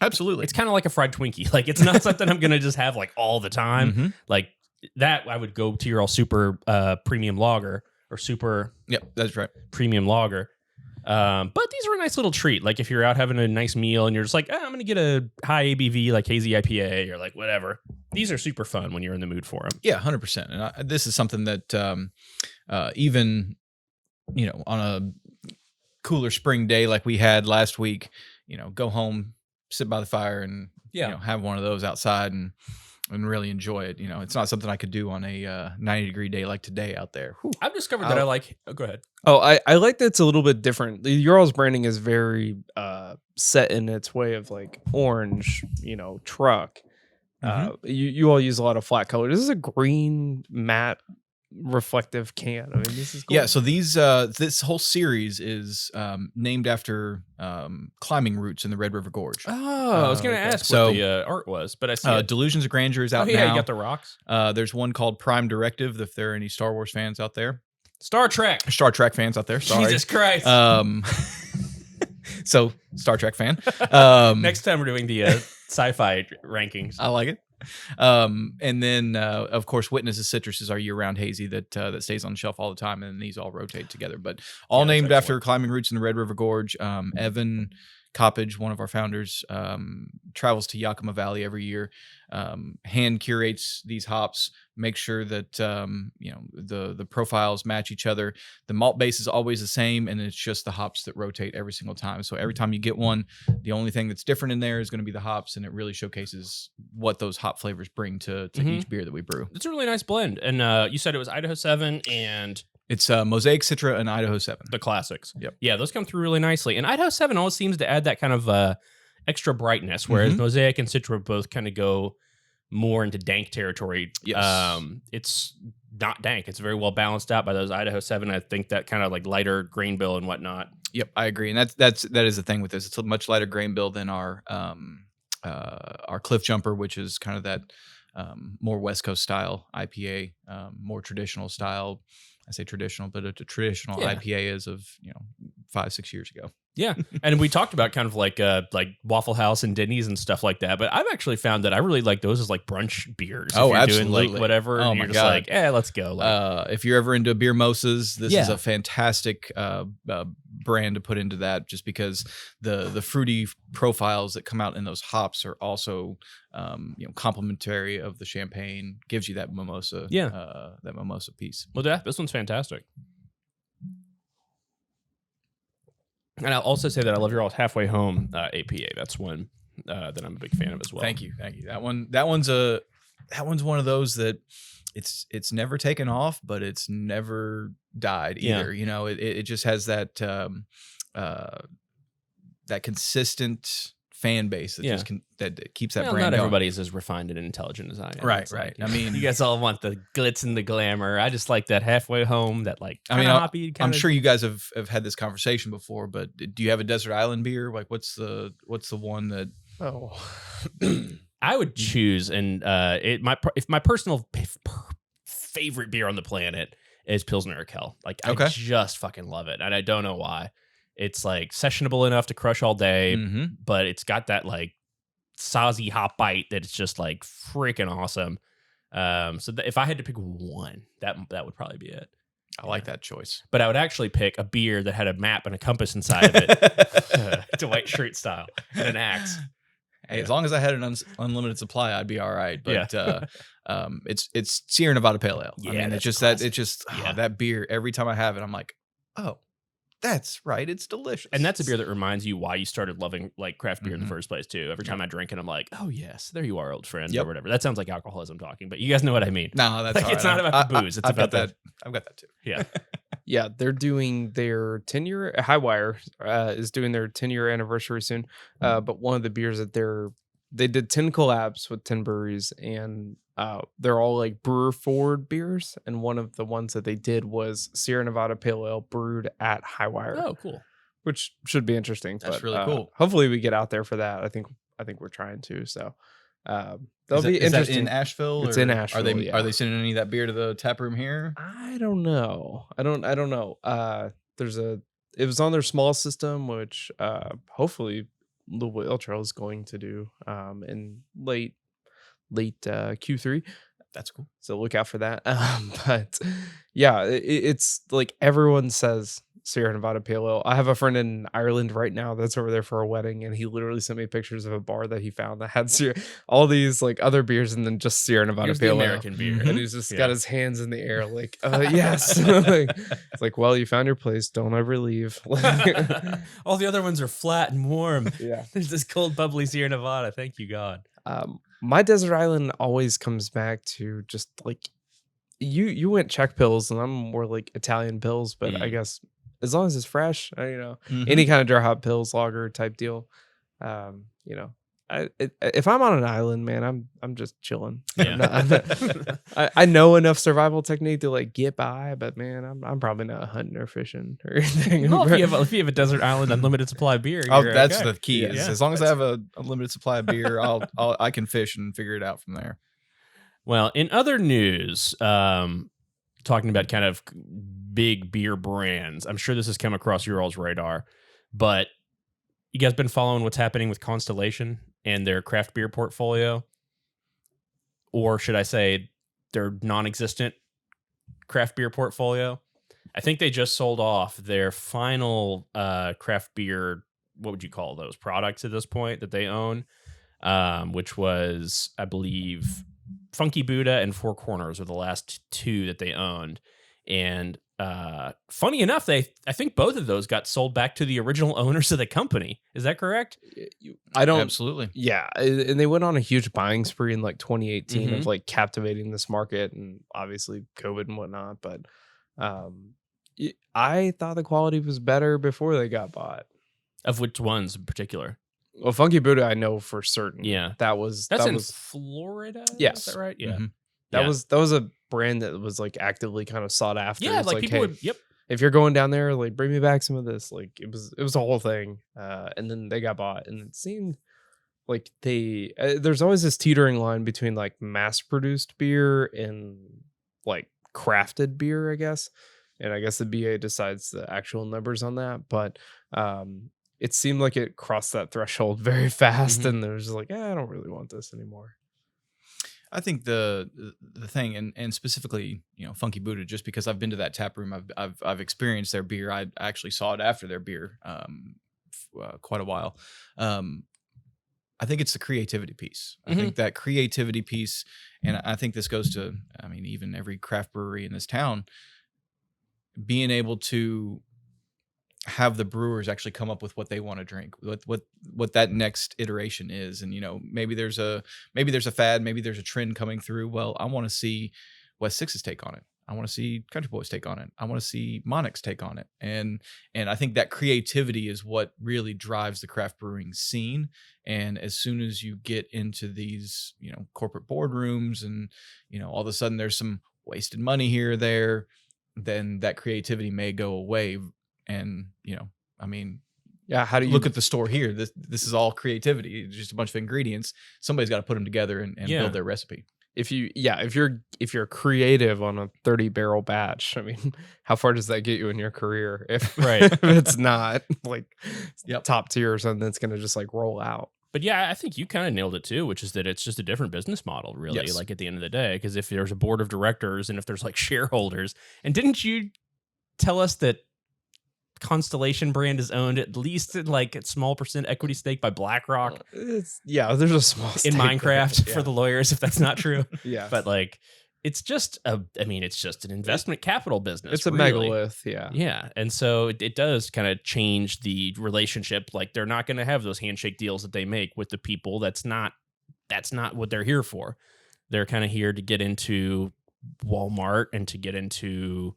Absolutely. It's kind of like a fried Twinkie. Like, it's not something I'm gonna just have like all the time. Mm-hmm. Like that, I would go to your all super premium lager or super. Yep, that's right. Premium lager. But these are a nice little treat. Like if you're out having a nice meal and you're just like, I'm going to get a high ABV, like hazy IPA or like whatever. These are super fun when you're in the mood for them. Yeah, 100%. And this is something that even, on a cooler spring day like we had last week, go home, sit by the fire and, have one of those outside and really enjoy it. It's not something I could do on a 90-degree day like today out there. Whew. I've discovered that I like. Oh, go ahead. Oh, I like that it's a little bit different. Your all's branding is very set in its way of like orange, truck. You all use a lot of flat color. This is a green matte reflective can. I mean, this is cool. Yeah. So these this whole series is named after climbing routes in the Red River Gorge. Oh, I was going to ask what the art was, but I see it. Delusions of Grandeur is out now. Yeah, you got the rocks. There's one called Prime Directive. If there are any Star Wars fans out there, Star Trek fans out there. Sorry. Jesus Christ. So Star Trek fan. Next time we're doing the sci-fi rankings. I like it. And then of course Witness's Citrus is our year-round hazy that stays on the shelf all the time, and these all rotate together, but all named after climbing routes in the Red River Gorge. Evan Coppage, one of our founders, travels to Yakima Valley every year, hand curates these hops, make sure that the profiles match each other. The malt base is always the same, and it's just the hops that rotate every single time. So every time you get one, the only thing that's different in there is going to be the hops, and it really showcases what those hop flavors bring to each beer that we brew. It's a really nice blend. And you said it was Idaho 7 and... It's Mosaic, Citra, and Idaho 7. The classics. Yep. Yeah, those come through really nicely. And Idaho 7 always seems to add that kind of extra brightness, whereas Mosaic and Citra both kind of go more into dank territory. Yes. It's not dank. It's very well balanced out by those Idaho 7. I think that kind of like lighter grain bill and whatnot. Yep, I agree. And that is the thing with this. It's a much lighter grain bill than our Cliff Jumper, which is kind of that more West Coast style IPA, more traditional style. I say traditional, but a traditional IPA is of 5-6 years ago. Yeah, and we talked about kind of like Waffle House and Denny's and stuff like that. But I've actually found that I really like those as like brunch beers. Oh, if you're absolutely. doing like whatever. Oh, and my you're just God. like, let's go. Like, if you're ever into beer mosas, this is a fantastic brand to put into that, just because the fruity profiles that come out in those hops are also complementary of the champagne, gives you that mimosa that mimosa piece. Well, yeah, this one's fantastic. And I'll also say that I love your all's Halfway Home APA. That's one that I'm a big fan of as well. Thank you. That one's one of those that it's never taken off, but it's never died either. Yeah. It just has that that consistent fan base that that keeps that brand not going. everybody's as refined and intelligent as I am. Right. It's like, I mean, you guys all want the glitz and the glamour. I just like that Halfway Home, that like hoppy I'm sure you guys have had this conversation before, but do you have a desert island beer? Like what's the one that I would choose, and my personal favorite beer on the planet is Pilsner Urquell. Like I just fucking love it, and I don't know why. It's like sessionable enough to crush all day, but it's got that like saucy hop bite that it's just like freaking awesome. So if I had to pick one, that would probably be it. I like that choice. But I would actually pick a beer that had a map and a compass inside of it. It's a white shirt style and an axe. Hey, as long as I had an unlimited supply, I'd be all right. But it's Sierra Nevada Pale Ale. Yeah, I mean, it's just that beer. Every time I have it, I'm like, oh, that's right. It's delicious. And that's a beer that reminds you why you started loving like craft beer in the first place too. Every time I drink it, I'm like, oh yes, there you are, old friend, or whatever. That sounds like alcoholism talking, but you guys know what I mean. No, that's like, all it's right. not about the booze. It's I've about got that. I've got that too. Yeah. Yeah, they're doing their 10-year. Highwire is doing their 10-year anniversary soon. But one of the beers that they did 10 collabs with 10 breweries, and they're all like brewer forward beers. And one of the ones that they did was Sierra Nevada Pale Ale brewed at Highwire, Oh, cool. which should be interesting. That's but, really cool. Hopefully we get out there for that. I think we're trying to. So that'll be Is that interesting. in Asheville? It's in or Asheville, yeah. Are they sending any of that beer to the tap room here? I don't know. I don't know. It was on their small system, which hopefully Louisville Ale Trail is going to do in late Q3. That's cool. So look out for that. But yeah, it's like everyone says Sierra Nevada Pale Ale. I have a friend in Ireland right now that's over there for a wedding, and he literally sent me pictures of a bar that he found that had all these like other beers and then just Sierra Nevada Here's the Pale Ale. American beer. And he's just Yeah. got his hands in the air like, yes. It's like, well, you found your place. Don't ever leave. All the other ones are flat and warm. Yeah. There's this cold, bubbly Sierra Nevada. Thank you, God. My desert island always comes back to just like you went Czech pills and I'm more like Italian pills, but I guess as long as it's fresh, any kind of dry hop pills, lager type deal. If I'm on an island, man, I'm just chilling. Yeah. I know enough survival technique to like get by, but man, I'm probably not hunting or fishing or anything. Well, if you have a desert island unlimited supply of beer, That's okay. the key. Yeah. As long as I have a limited supply of beer, I can fish and figure it out from there. Well, in other news, talking about kind of big beer brands, I'm sure this has come across your all's radar, but you guys been following what's happening with Constellation and their craft beer portfolio? Or should I say their non-existent craft beer portfolio? I think they just sold off their final craft beer, what would you call those products at this point that they own, which was, I believe, Funky Buddha and Four Corners are the last two that they owned. And funny enough, I think both of those got sold back to the original owners of the company. Is that correct? I don't. Absolutely. Yeah, and they went on a huge buying spree in like 2018 of like captivating this market, and obviously COVID and whatnot. But I thought the quality was better before they got bought. Of which ones in particular? Well, Funky Buddha, I know for certain. Yeah, that's in was Florida. Yes, is that right? Yeah, that was a brand that was like actively kind of sought after. Yeah, It's like people hey, would. Yep. if you're going down there, like bring me back some of this. Like it was a whole thing. And then they got bought, and it seemed like there's always this teetering line between like mass produced beer and like crafted beer, I guess. And I guess the BA decides the actual numbers on that, but it seemed like it crossed that threshold very fast, and there was just like, I don't really want this anymore. I think the thing, and specifically, Funky Buddha, just because I've been to that tap room, I've experienced their beer. I actually saw it after their beer, quite a while. I think it's the creativity piece. I think that creativity piece, and I think this goes to, even every craft brewery in this town, being able to have the brewers actually come up with what they want to drink, what that next iteration is. And, maybe there's a fad, maybe there's a trend coming through. Well, I want to see West Six's take on it. I want to see Country Boys take on it. I want to see Monarch's take on it. And I think that creativity is what really drives the craft brewing scene. And as soon as you get into these, corporate boardrooms and, all of a sudden there's some wasted money here or there, then that creativity may go away. And, how do you look at the store here? This is all creativity. It's just a bunch of ingredients. Somebody's got to put them together and build their recipe. If you're creative on a 30 barrel batch, how far does that get you in your career? If it's not like top tier or something that's going to just like roll out. But yeah, I think you kind of nailed it too, which is that it's just a different business model, really. Yes. Like at the end of the day, because if there's a board of directors and if there's like shareholders, and didn't you tell us that Constellation brand is owned at least in like a small % equity stake by BlackRock? There's a small stake in Minecraft there. for the lawyers, if that's not true. Yeah, but like it's just an investment capital business. It's a really. megalith. Yeah, and so it does kind of change the relationship. Like they're not going to have those handshake deals that they make with the people. That's not what they're here for. They're kind of here to get into Walmart and to get into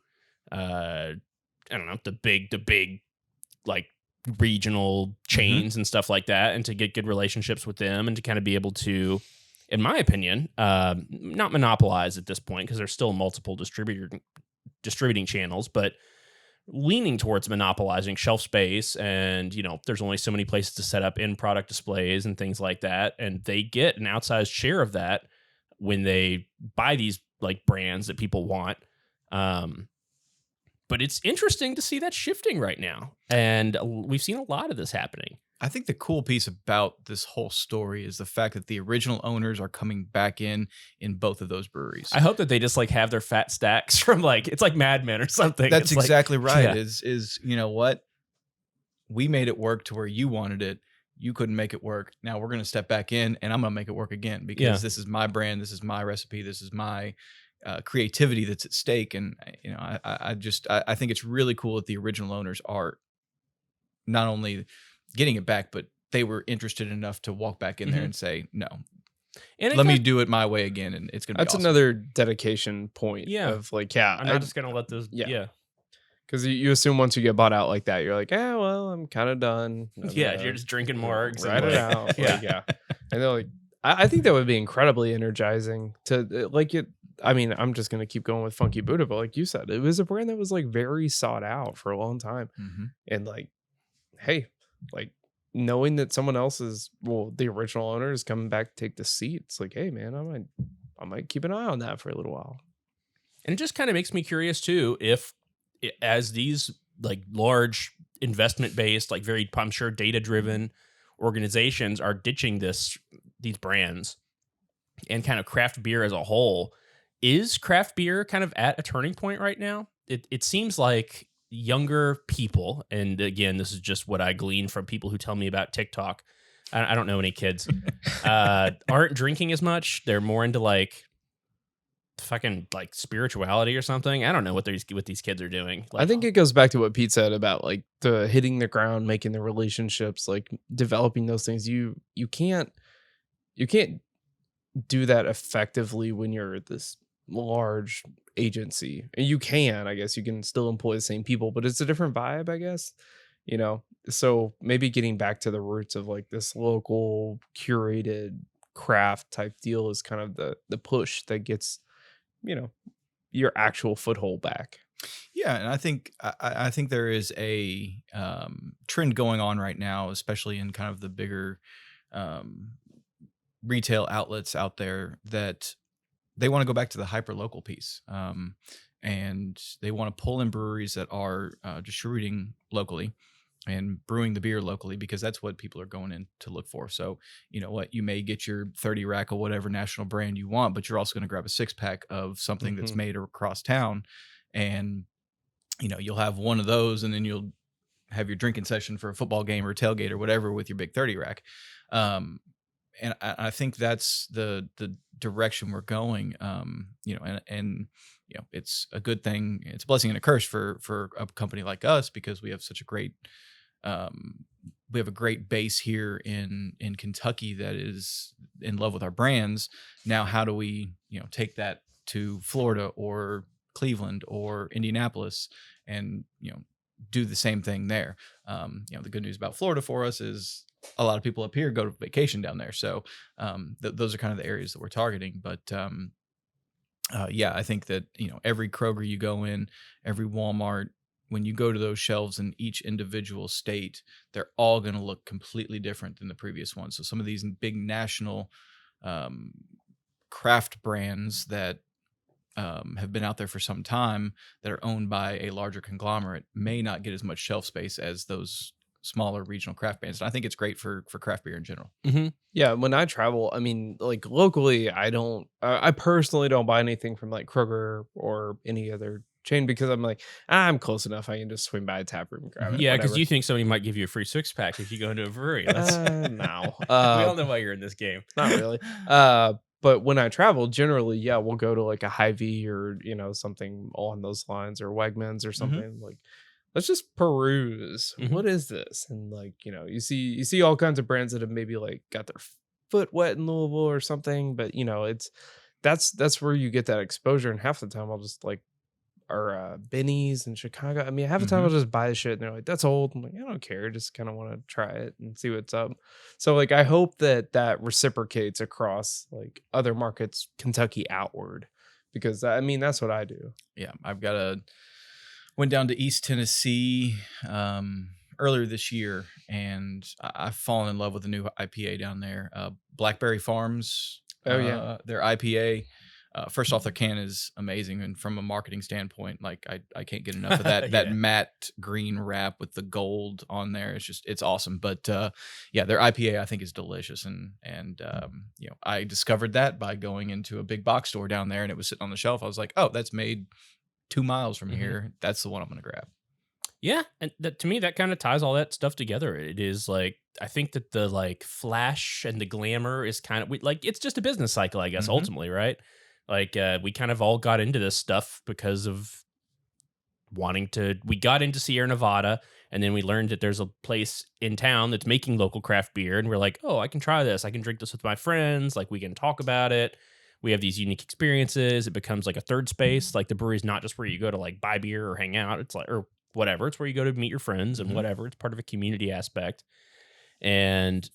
I don't know, the big like regional chains and stuff like that, and to get good relationships with them, and to kind of be able to, in my opinion, not monopolize at this point, because there's still multiple distributing channels, but leaning towards monopolizing shelf space. And there's only so many places to set up in product displays and things like that, and they get an outsized share of that when they buy these like brands that people want. But it's interesting to see that shifting right now, and we've seen a lot of this happening. I think the cool piece about this whole story is the fact that the original owners are coming back in both of those breweries. I hope that they just like have their fat stacks from like, it's like Mad Men or something. That's It's exactly like, right. yeah. Is you know what? We made it work to where you wanted it. You couldn't make it work. Now we're going to step back in, and I'm going to make it work again, because this is my brand. This is my recipe. This is my creativity that's at stake. And I think it's really cool that the original owners are not only getting it back, but they were interested enough to walk back in there and say, no, And let me do it my way again. And it's going to be awesome. another dedication point of like, I'm not just going to let this. Yeah. Because you assume once you get bought out like that, you're like, well, I'm kind of done. You're just drinking more. Write it out. Yeah. And they're like, I think that would be incredibly energizing to like it. I mean, I'm just going to keep going with Funky Buddha, but like you said, it was a brand that was like very sought out for a long time. And like, hey, like knowing that someone else is, the original owner is coming back to take the seat. It's like, hey man, I might keep an eye on that for a little while. And it just kind of makes me curious too, if as these like large investment based, like very, I'm sure data driven organizations are ditching these brands, and kind of craft beer as a whole, is craft beer kind of at a turning point right now? It seems like younger people, and again, this is just what I glean from people who tell me about TikTok. I don't know any kids, aren't drinking as much. They're more into like fucking like spirituality or something. I don't know what these kids are doing. Like, I think it goes back to what Pete said about like the hitting the ground, making the relationships, like developing those things. You can't do that effectively when you're this large agency. And you can, I guess you can still employ the same people, but it's a different vibe, I guess, so maybe getting back to the roots of like this local curated craft type deal is kind of the push that gets your actual foothold back. Yeah, and I think there is a trend going on right now, especially in kind of the bigger retail outlets out there, that they want to go back to the hyper local piece, and they want to pull in breweries that are distributing locally and brewing the beer locally, because that's what people are going in to look for. So you may get your 30 rack of whatever national brand you want, but you're also going to grab a 6-pack of something that's made across town, and you'll have one of those, and then you'll have your drinking session for a football game or a tailgate or whatever with your big 30 rack. And I think that's the direction we're going. It's a good thing. It's a blessing and a curse for a company like us, because we have such a great we have a great base here in Kentucky that is in love with our brands. Now, how do we take that to Florida or Cleveland or Indianapolis and do the same thing there? The good news about Florida for us is a lot of people up here go to vacation down there. So those are kind of the areas that we're targeting. But I think that, every Kroger you go in, every Walmart, when you go to those shelves in each individual state, they're all going to look completely different than the previous one. So some of these big national craft brands that have been out there for some time, that are owned by a larger conglomerate, may not get as much shelf space as those smaller regional craft brands. And I think it's great for craft beer in general. Yeah, when I travel, I mean, like locally, I personally don't buy anything from like Kroger or any other chain, because I'm like, I'm close enough. I can just swing by a taproom and grab it. Yeah, because you think somebody might give you a free 6-pack if you go into a brewery. No. We all know why you're in this game. Not really. But when I travel, generally, we'll go to like a Hy-Vee or something along those lines, or Wegmans or something. Like, let's just peruse. What is this? And like, you see all kinds of brands that have maybe like got their foot wet in Louisville or something, but that's where you get that exposure. And half the time I'll just like, Benny's in Chicago. I mean, half the time I'll just buy the shit and they're like, "That's old." I'm like, "I don't care. Just kind of want to try it and see what's up." So like, I hope that reciprocates across like other markets, Kentucky outward, because I mean that's what I do. Yeah, went down to East Tennessee earlier this year, and I've fallen in love with the new IPA down there. Blackberry Farms. Oh yeah, their IPA. First off, their can is amazing, and from a marketing standpoint, like I can't get enough of that Yeah. matte green wrap with the gold on there. It's awesome. But yeah, their IPA I think is delicious, and you know, I discovered that by going into a big box store down there, and it was sitting on the shelf. I was like, oh, that's made 2 miles from here. That's the one I'm gonna grab. Yeah, and that, to me, that kind of ties all that stuff together. It is like, I think that the like flash and the glamour is kind of like, it's just a business cycle, I guess, ultimately, right? Like we kind of all got into this stuff because of we got into Sierra Nevada, and then we learned that there's a place in town that's making local craft beer, and we're like, oh, I can try this. I can drink this with my friends. Like we can talk about it. We have these unique experiences. It becomes like a third space. Like the brewery's not just where you go to like buy beer or hang out. It's like, or whatever. It's where you go to meet your friends and whatever. It's part of a community aspect. And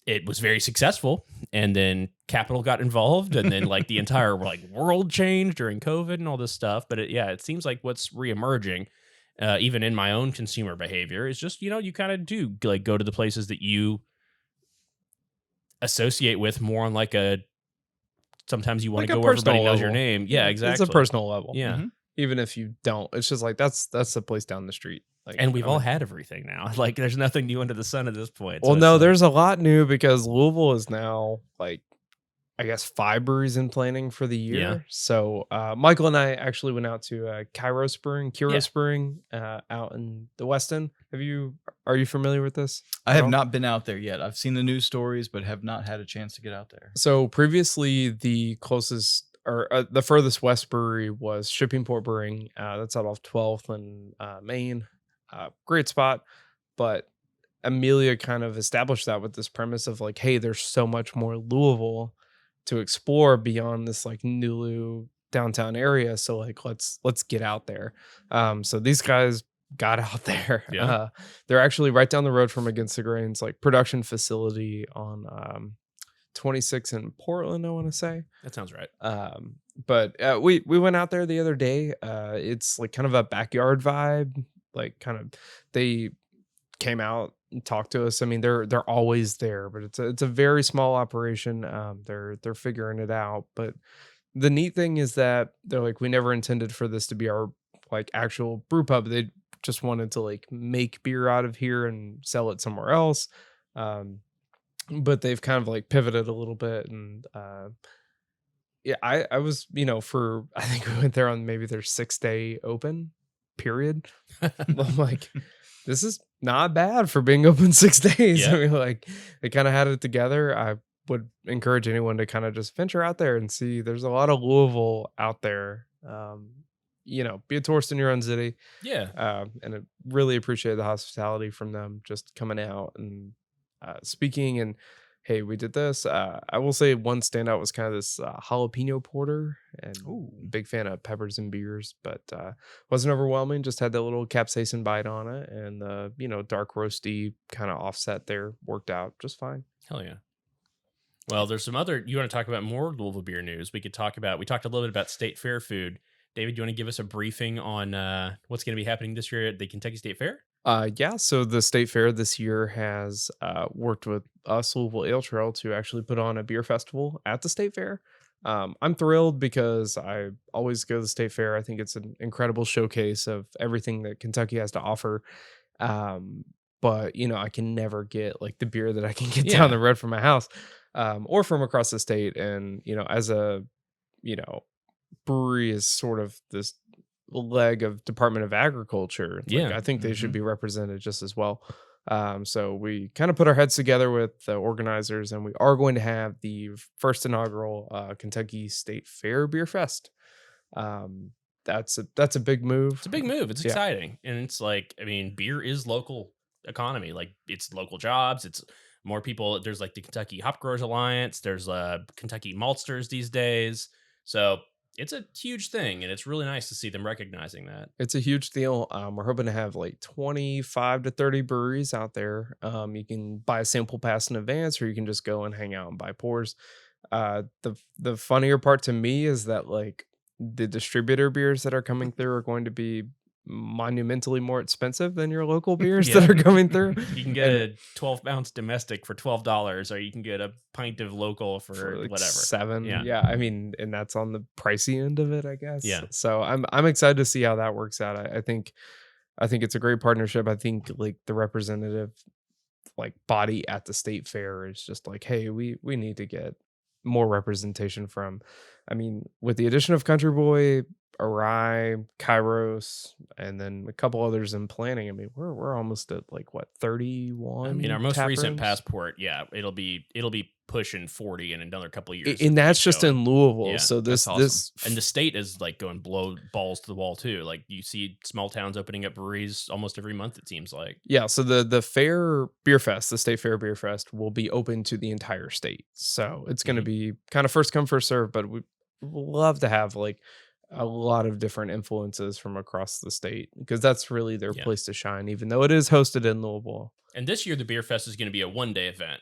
it was very successful. And then capital got involved, and then like the entire like world changed during COVID and all this stuff. But it seems like what's reemerging, even in my own consumer behavior, is just, you know, you kind of do like go to the places that you associate with more on like sometimes you want Like to a go where everybody personal knows your level. name. Yeah, exactly. It's a personal level. Yeah. Even if you don't, it's just like that's the place down the street. Like, And we've I'm all a- had everything now. Like there's nothing new under the sun at this point. Well, So no, it's like, there's a lot new because Louisville is now like, I guess 5 breweries in planning for the year. Yeah. So Michael and I actually went out to Kairos Yeah. Brewing out in the West End. Are you familiar with this? I at have all? not been out there yet. I've seen the news stories, but have not had a chance to get out there. So previously, the closest or the furthest west brewery was Shippingport Brewing. That's out off 12th and Maine. Great spot, but Amelia kind of established that with this premise of like, hey, there's so much more Louisville to explore beyond this like Nulu downtown area. So like, let's get out there. So these guys got out there. Yeah. They're actually right down the road from Against the Grain's like production facility on 26 in Portland, I want to say. that sounds right. But we went out there the other day. It's like kind of a backyard vibe. Like kind of they came out and talked to us. I mean, they're always there, but it's a very small operation. They're figuring it out. But the neat thing is that they're like, we never intended for this to be our like actual brew pub. They just wanted to like make beer out of here and sell it somewhere else. But they've kind of like pivoted a little bit, and yeah, I was, you know, for I think we went there on maybe their 6-day open period. I'm like, this is not bad for being open 6 days. Yeah. I mean, like they kind of had it together. I would encourage anyone to kind of just venture out there and see. There's a lot of Louisville out there. You know, be a tourist in your own city. Yeah. And I really appreciate the hospitality from them, just coming out and speaking. And hey, we did this. I will say one standout was kind of this jalapeno porter, and big fan of peppers and beers, but wasn't overwhelming. Just had that little capsaicin bite on it, and you know, dark roasty kind of offset there worked out just fine. Hell yeah. Well, there's some other, you want to talk about more Louisville beer news? We talked a little bit about State Fair food. David, do you want to give us a briefing on what's going to be happening this year at the Kentucky State Fair? Yeah, so the State Fair this year has worked with us, Louisville Ale Trail, to actually put on a beer festival at the State Fair. I'm thrilled because I always go to the State Fair. I think it's an incredible showcase of everything that Kentucky has to offer. But, you know, I can never get like the beer that I can get down the road from my house or from across the state. And, you know, as a, you know, brewery is sort of this leg of Department of Agriculture. Like, I think they should be represented just as well. So we kind of put our heads together with the organizers, and we are going to have the first inaugural Kentucky State Fair Beer Fest. That's a big move. It's a big move. It's exciting. And it's like, I mean, beer is local economy. Like it's local jobs. It's more people. There's like the Kentucky Hop Growers Alliance. There's Kentucky Maltsters these days. So it's a huge thing, and it's really nice to see them recognizing that. It's a huge deal. We're hoping to have like 25 to 30 breweries out there. You can buy a sample pass in advance, or you can just go and hang out and buy pours. The funnier part to me is that like the distributor beers that are coming through are going to be monumentally more expensive than your local beers that Yeah. are coming through. You can get a 12-ounce domestic for $12, or you can get a pint of local for Like whatever. 7. Yeah. Yeah. I mean, and that's on the pricey end of it, I guess. Yeah. So I'm excited to see how that works out. I think it's a great partnership. I think like the representative like body at the state fair is just like, hey, we need to get more representation from. I mean, with the addition of Country Boy, Arai, Kairos, and then a couple others in planning. I mean, we're almost at like what 31. I mean, our most tap recent rooms? passport, yeah, it'll be pushing 40 in another couple of years. And that's just going. in Louisville. Yeah, so that's this And the state is like going blow balls to the wall too. Like you see small towns opening up breweries almost every month, it seems like. yeah. So the fair beer fest, the state fair beer fest, will be open to the entire state. So it's going to be kind of first come first serve. But we love to have like a lot of different influences from across the state because that's really their Yeah. place to shine. Even though it is hosted in Louisville, And this year the beer fest is going to be a 1-day event.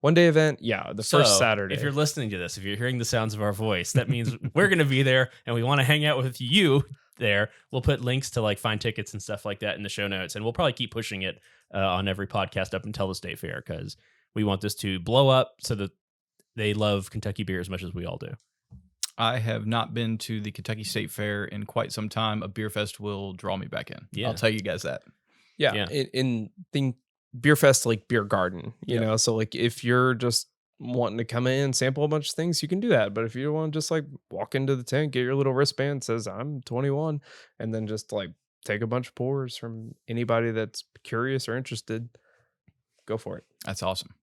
1-day event. Yeah, the first So, Saturday. If you're listening to this, if you're hearing the sounds of our voice, that means we're going to be there and we want to hang out with you there. We'll put links to like find tickets and stuff like that in the show notes. And we'll probably keep pushing it on every podcast up until the state fair because we want this to blow up so that they love Kentucky beer as much as we all do. I have not been to the Kentucky State Fair in quite some time. A beer fest will draw me back in. Yeah. I'll tell you guys that. yeah, Yeah. in think beer fest like beer garden, you Yep. know. So like if you're just wanting to come in sample a bunch of things, you can do that. But if you want to just like walk into the tent, get your little wristband says I'm 21, and then just like take a bunch of pours from anybody that's curious or interested, go for it. That's awesome.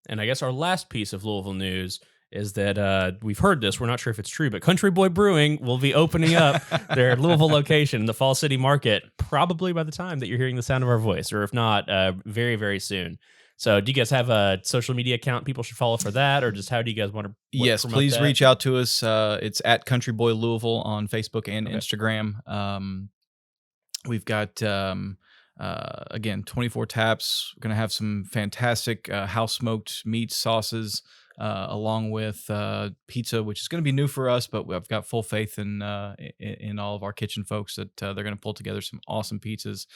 And I guess our last piece of Louisville news is that we've heard this. We're not sure if it's true, but Country Boy Brewing will be opening up their Louisville location in the Fall City Market probably by the time that you're hearing the sound of our voice, or if not, very, very soon. So do you guys have a social media account people should follow for that, or just how do you guys want to Yes, promote please that? reach out to us. It's at Country Boy Louisville on Facebook and Okay. Instagram. We've got again 24 taps. We're gonna have some fantastic house smoked meats, sauces, along with pizza, which is going to be new for us, but I've got full faith in all of our kitchen folks that they're going to pull together some awesome pizzas,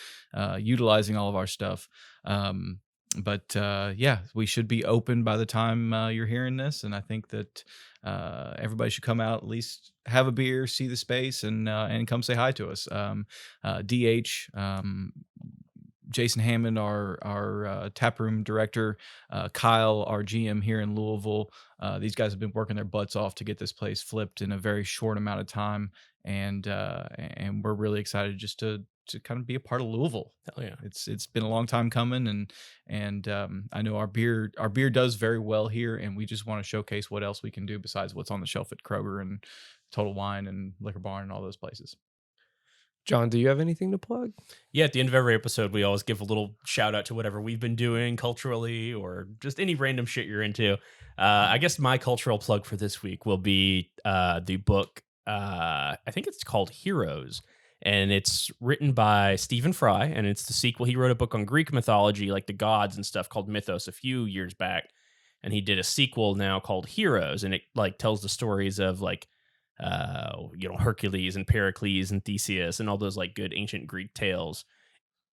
utilizing all of our stuff. But yeah, we should be open by the time you're hearing this, and I think that everybody should come out, at least have a beer, see the space, and come say hi to us. DH. Jason Hammond, our taproom director, Kyle, our GM here in Louisville. These guys have been working their butts off to get this place flipped in a very short amount of time, and we're really excited just to kind of be a part of Louisville. Hell yeah. It's been a long time coming, and I know our beer does very well here, and we just want to showcase what else we can do besides what's on the shelf at Kroger and Total Wine and Liquor Barn and all those places. John, do you have anything to plug? Yeah, at the end of every episode, we always give a little shout out to whatever we've been doing culturally or just any random shit you're into. I guess my cultural plug for this week will be the book. I think it's called Heroes, and it's written by Stephen Fry, and it's the sequel. He wrote a book on Greek mythology, like the gods and stuff, called Mythos a few years back, and he did a sequel now called Heroes, and it like tells the stories of like Hercules and Pericles and Theseus and all those like good ancient Greek tales.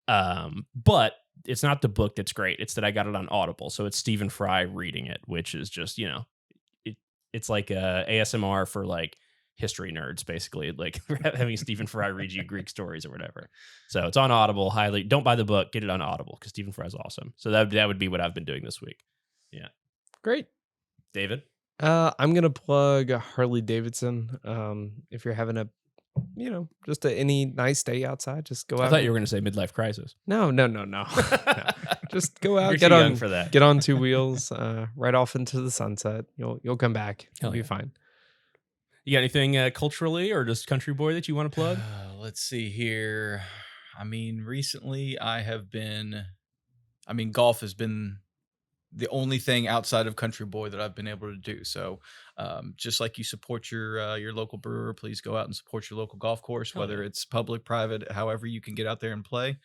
But it's not the book that's great. It's that I got it on Audible. So it's Stephen Fry reading it, which is just, it's like a ASMR for like history nerds, basically, like having Stephen Fry read you Greek stories or whatever. So it's on Audible. Highly don't buy the book, get it on Audible because Stephen Fry's awesome. So that would be what I've been doing this week. Yeah. Great. David? I'm gonna plug Harley Davidson. If you're having just any nice day outside, just go out. I thought you were going to say midlife crisis. No. Just go out, You're get too on young for that. get on two wheels, right off into the sunset. You'll come back. You'll Hell be yeah. fine. You got anything culturally or just Country Boy that you want to plug? Let's see here. I mean, recently golf has been the only thing outside of Country Boy that I've been able to do. So just like you support your local brewer, please go out and support your local golf course, whether it's public, private, however you can get out there and play.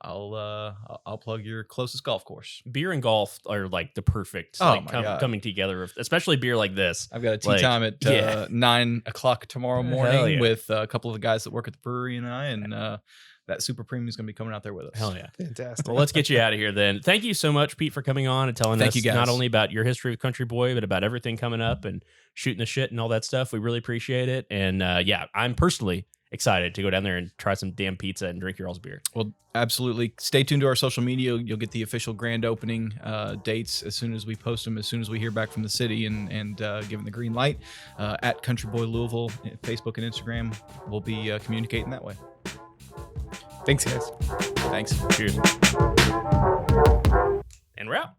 I'll plug your closest golf course. Beer and golf are like the perfect coming together, especially beer like this. I've got a tea time at 9:00 tomorrow morning with a couple of the guys that work at the brewery and I, and that super premium is going to be coming out there with us. Hell yeah. Fantastic. Well, let's get you out of here then. Thank you so much, Pete, for coming on and telling us not only about your history with Country Boy, but about everything coming up and shooting the shit and all that stuff. We really appreciate it. And I'm personally excited to go down there and try some damn pizza and drink your all's beer. Well, absolutely. Stay tuned to our social media. You'll get the official grand opening dates as soon as we post them, as soon as we hear back from the city and give them the green light. At Country Boy Louisville, Facebook and Instagram, we'll be communicating that way. Thanks, guys. Thanks. Cheers. And we're out.